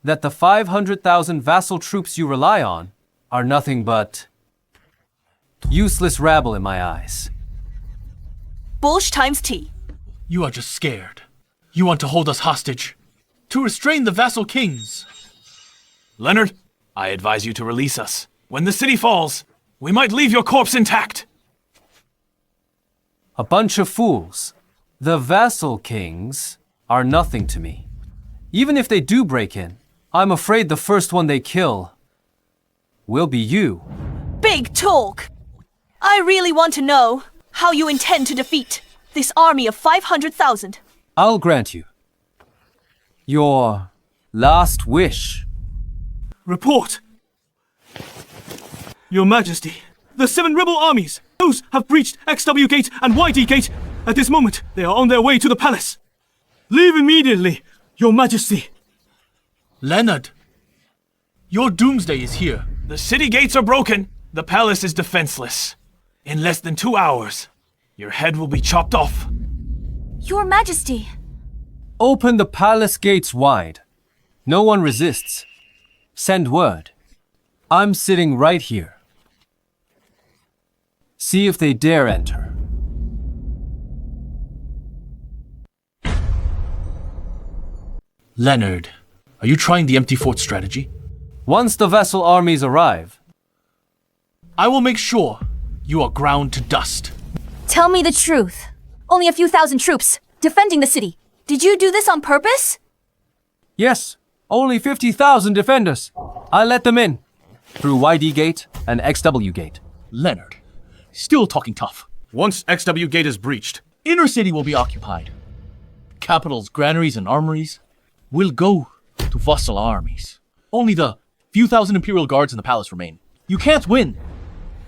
that the 500,000 vassal troops you rely on are nothing but useless rabble in my eyes. Bullsh times T. You are just scared. You want to hold us hostage, to restrain the vassal kings. Leonard, I advise you to release us. When the city falls, we might leave your corpse intact. A bunch of fools. The vassal kings are nothing to me. Even if they do break in, I'm afraid the first one they kill will be you. Big talk! I really want to know how you intend to defeat this army of 500,000. I'll grant you your last wish. Report! Your Majesty, The 7 rebel armies! Those have breached XW Gate and YD Gate. At this moment, they are on their way to the palace. Leave immediately, Your Majesty. Leonard, your doomsday is here. The city gates are broken. The palace is defenseless. In less than 2 hours, your head will be chopped off. Your Majesty. Open the palace gates wide. No one resists. Send word. I'm sitting right here. See if they dare enter. Leonard, are you trying the empty fort strategy? Once the vassal armies arrive, I will make sure you are ground to dust. Tell me the truth. Only a few thousand troops, defending the city. Did you do this on purpose? yes, only 50,000 defenders. I let them in. Through YD Gate and XW Gate. Leonard, still talking tough. Once XW Gate is breached, Inner city will be occupied. Capital's granaries and armories will go to vassal armies. Only the few thousand Imperial guards in the palace remain. You can't win.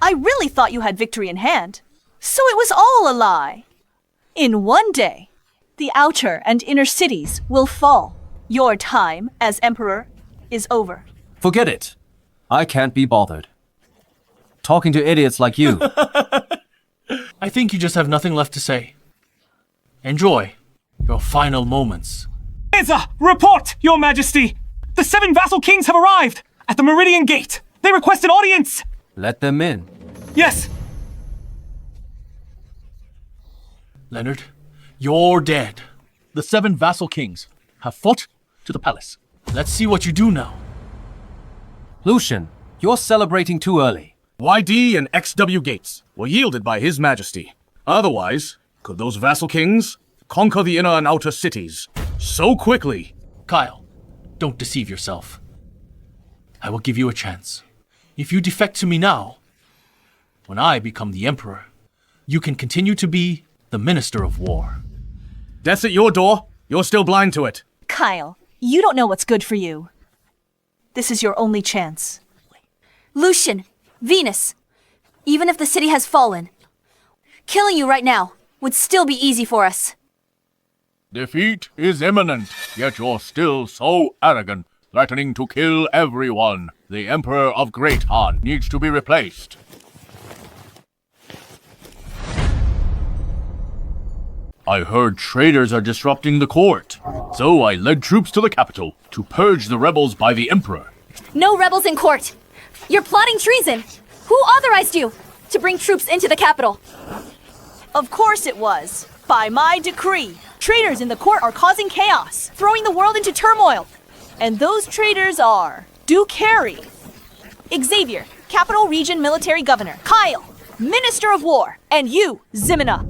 I really thought you had victory in hand. So it was all a lie. In one day, the outer and inner cities will fall. Your time as emperor is over. Forget it. I can't be bothered. Talking to idiots like you. I think you just have nothing left to say. Enjoy your final moments. EDSA, report, Your Majesty! The 7 vassal kings have arrived at the Meridian Gate. They request an audience. Let them in. Yes. Leonard, you're dead. The 7 vassal kings have fought to the palace. Let's see what you do now. Lucian, you're celebrating too early. YD and XW Gates were yielded by His Majesty. Otherwise, could those vassal kings conquer the inner and outer cities so quickly? Kyle, don't deceive yourself. I will give you a chance. If you defect to me now, when I become the Emperor, you can continue to be the Minister of War. Death's at your door. You're still blind to it. Kyle, you don't know what's good for you. This is your only chance. Lucian, Venus, even if the city has fallen, killing you right now would still be easy for us. Defeat is imminent, yet you're still so arrogant, threatening to kill everyone. The Emperor of Great Han needs to be replaced. I heard traitors are disrupting the court, so I led troops to the capital to purge the rebels by the Emperor. No rebels in court! You're plotting treason! Who authorized you to bring troops into the capital? Of course it was. By my decree. Traitors in the court are causing chaos, throwing the world into turmoil. And those traitors are Duke Harry, Xavier, Capital Region Military Governor, Kyle, Minister of War, and you, Ximena,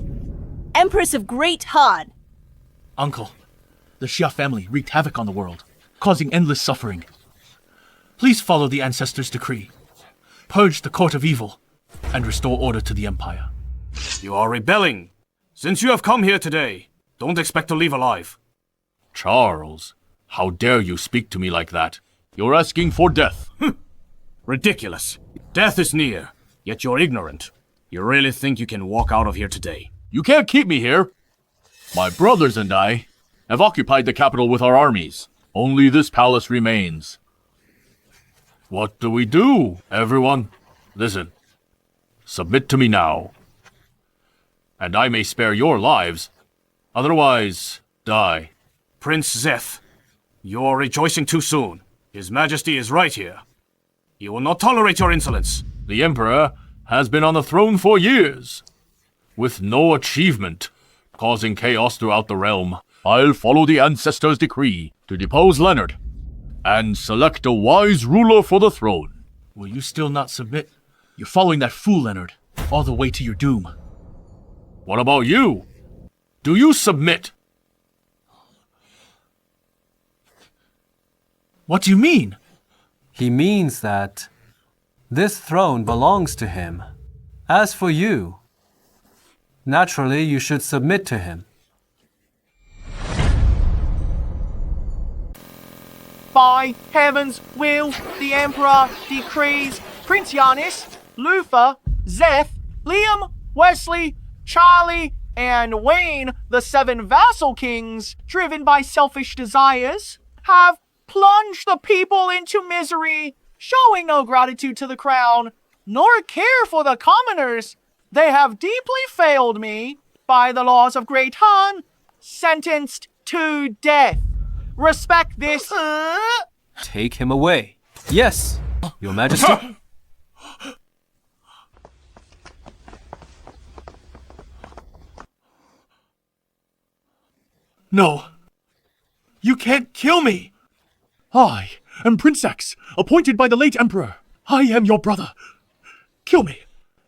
Empress of Great Han. Uncle, the Xia family wreaked havoc on the world, causing endless suffering. Please follow the ancestors' decree. Purge the court of evil and restore order to the empire. You are rebelling. Since you have come here today, don't expect to leave alive. Charles, how dare you speak to me like that? You're asking for death. Ridiculous. Death is near, yet you're ignorant. You really think you can walk out of here today? You can't keep me here. My brothers and I have occupied the capital with our armies. Only this palace remains. What do we do, everyone? Listen. Submit to me now. And I may spare your lives. Otherwise, die. Prince Zeth, you're rejoicing too soon. His Majesty is right here. He will not tolerate your insolence. The Emperor has been on the throne for years, with no achievement, causing chaos throughout the realm. I'll follow the ancestors' decree to depose Leonard and select a wise ruler for the throne. Will you still not submit? You're following that fool, Leonard, all the way to your doom. What about you? Do you submit? What do you mean? He means that this throne belongs to him. As for you, naturally you should submit to him. By heaven's will, the Emperor decrees Prince Yanis, Luther, Zeth, Liam, Wesley, Charlie, and Wayne, the 7 vassal kings, driven by selfish desires, have plunged the people into misery, showing no gratitude to the crown, nor care for the commoners. They have deeply failed me, by the laws of Great Han, sentenced to death. Respect this. Take him away. Yes, Your Majesty. No. You can't kill me. I am Prince X, appointed by the late Emperor. I am your brother. Kill me,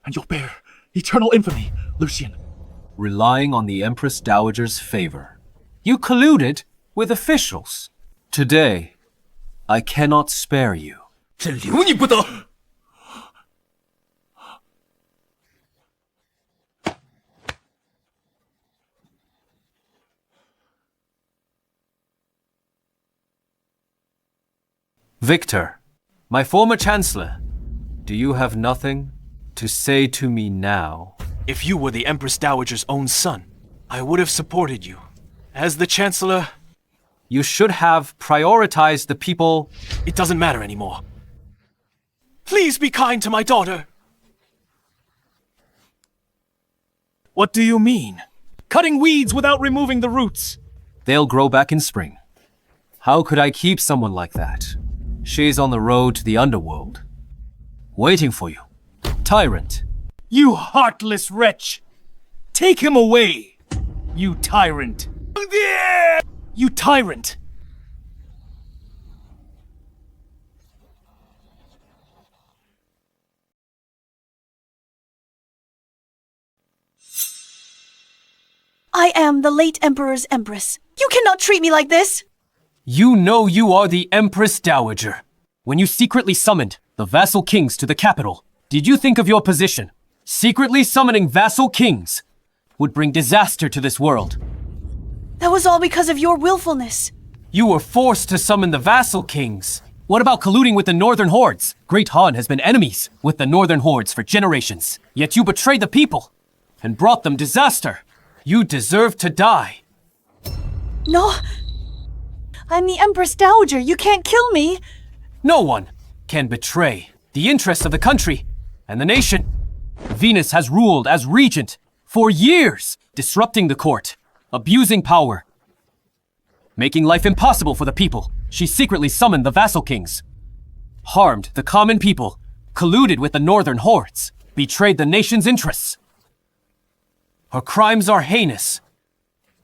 and you'll bear eternal infamy, Lucian. Relying on the Empress Dowager's favor, you colluded with officials. Today, I cannot spare you. Victor, my former Chancellor, do you have nothing to say to me now? If you were the Empress Dowager's own son, I would have supported you. As the Chancellor... You should have prioritized the people. It doesn't matter anymore. Please be kind to my daughter. What do you mean? Cutting weeds without removing the roots. They'll grow back in spring. How could I keep someone like that? She's on the road to the underworld, waiting for you. Tyrant. You heartless wretch! Take him away! You tyrant! You tyrant! I am the late Emperor's Empress. You cannot treat me like this! You know you are the Empress Dowager. When you secretly summoned the vassal kings to the capital, did you think of your position? Secretly summoning vassal kings would bring disaster to this world. That was all because of your willfulness. You were forced to summon the vassal kings. What about colluding with the Northern Hordes? Great Han has been enemies with the Northern Hordes for generations. Yet you betrayed the people and brought them disaster. You deserve to die. No. I'm the Empress Dowager. You can't kill me. No one can betray the interests of the country and the nation. Venus has ruled as regent for years, disrupting the court, abusing power, making life impossible for the people. She secretly summoned the vassal kings, harmed the common people, colluded with the Northern Hordes, betrayed the nation's interests. Her crimes are heinous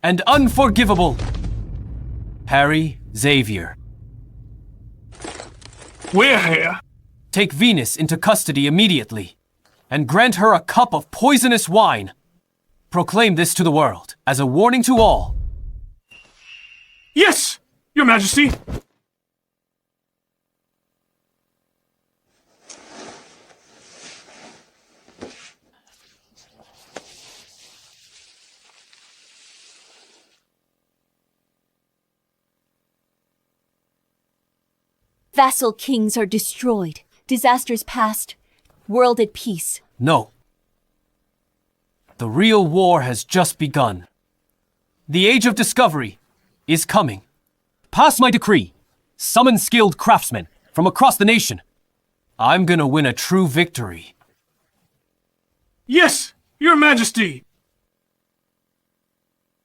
and unforgivable. Harry Xavier. We're here. Take Venus into custody immediately and grant her a cup of poisonous wine. Proclaim this to the world as a warning to all. Yes, Your Majesty. Vassal kings are destroyed. Disasters past. World at peace. No. The real war has just begun. The age of discovery is coming. Pass my decree. Summon skilled craftsmen from across the nation. I'm gonna win a true victory. Yes, Your Majesty.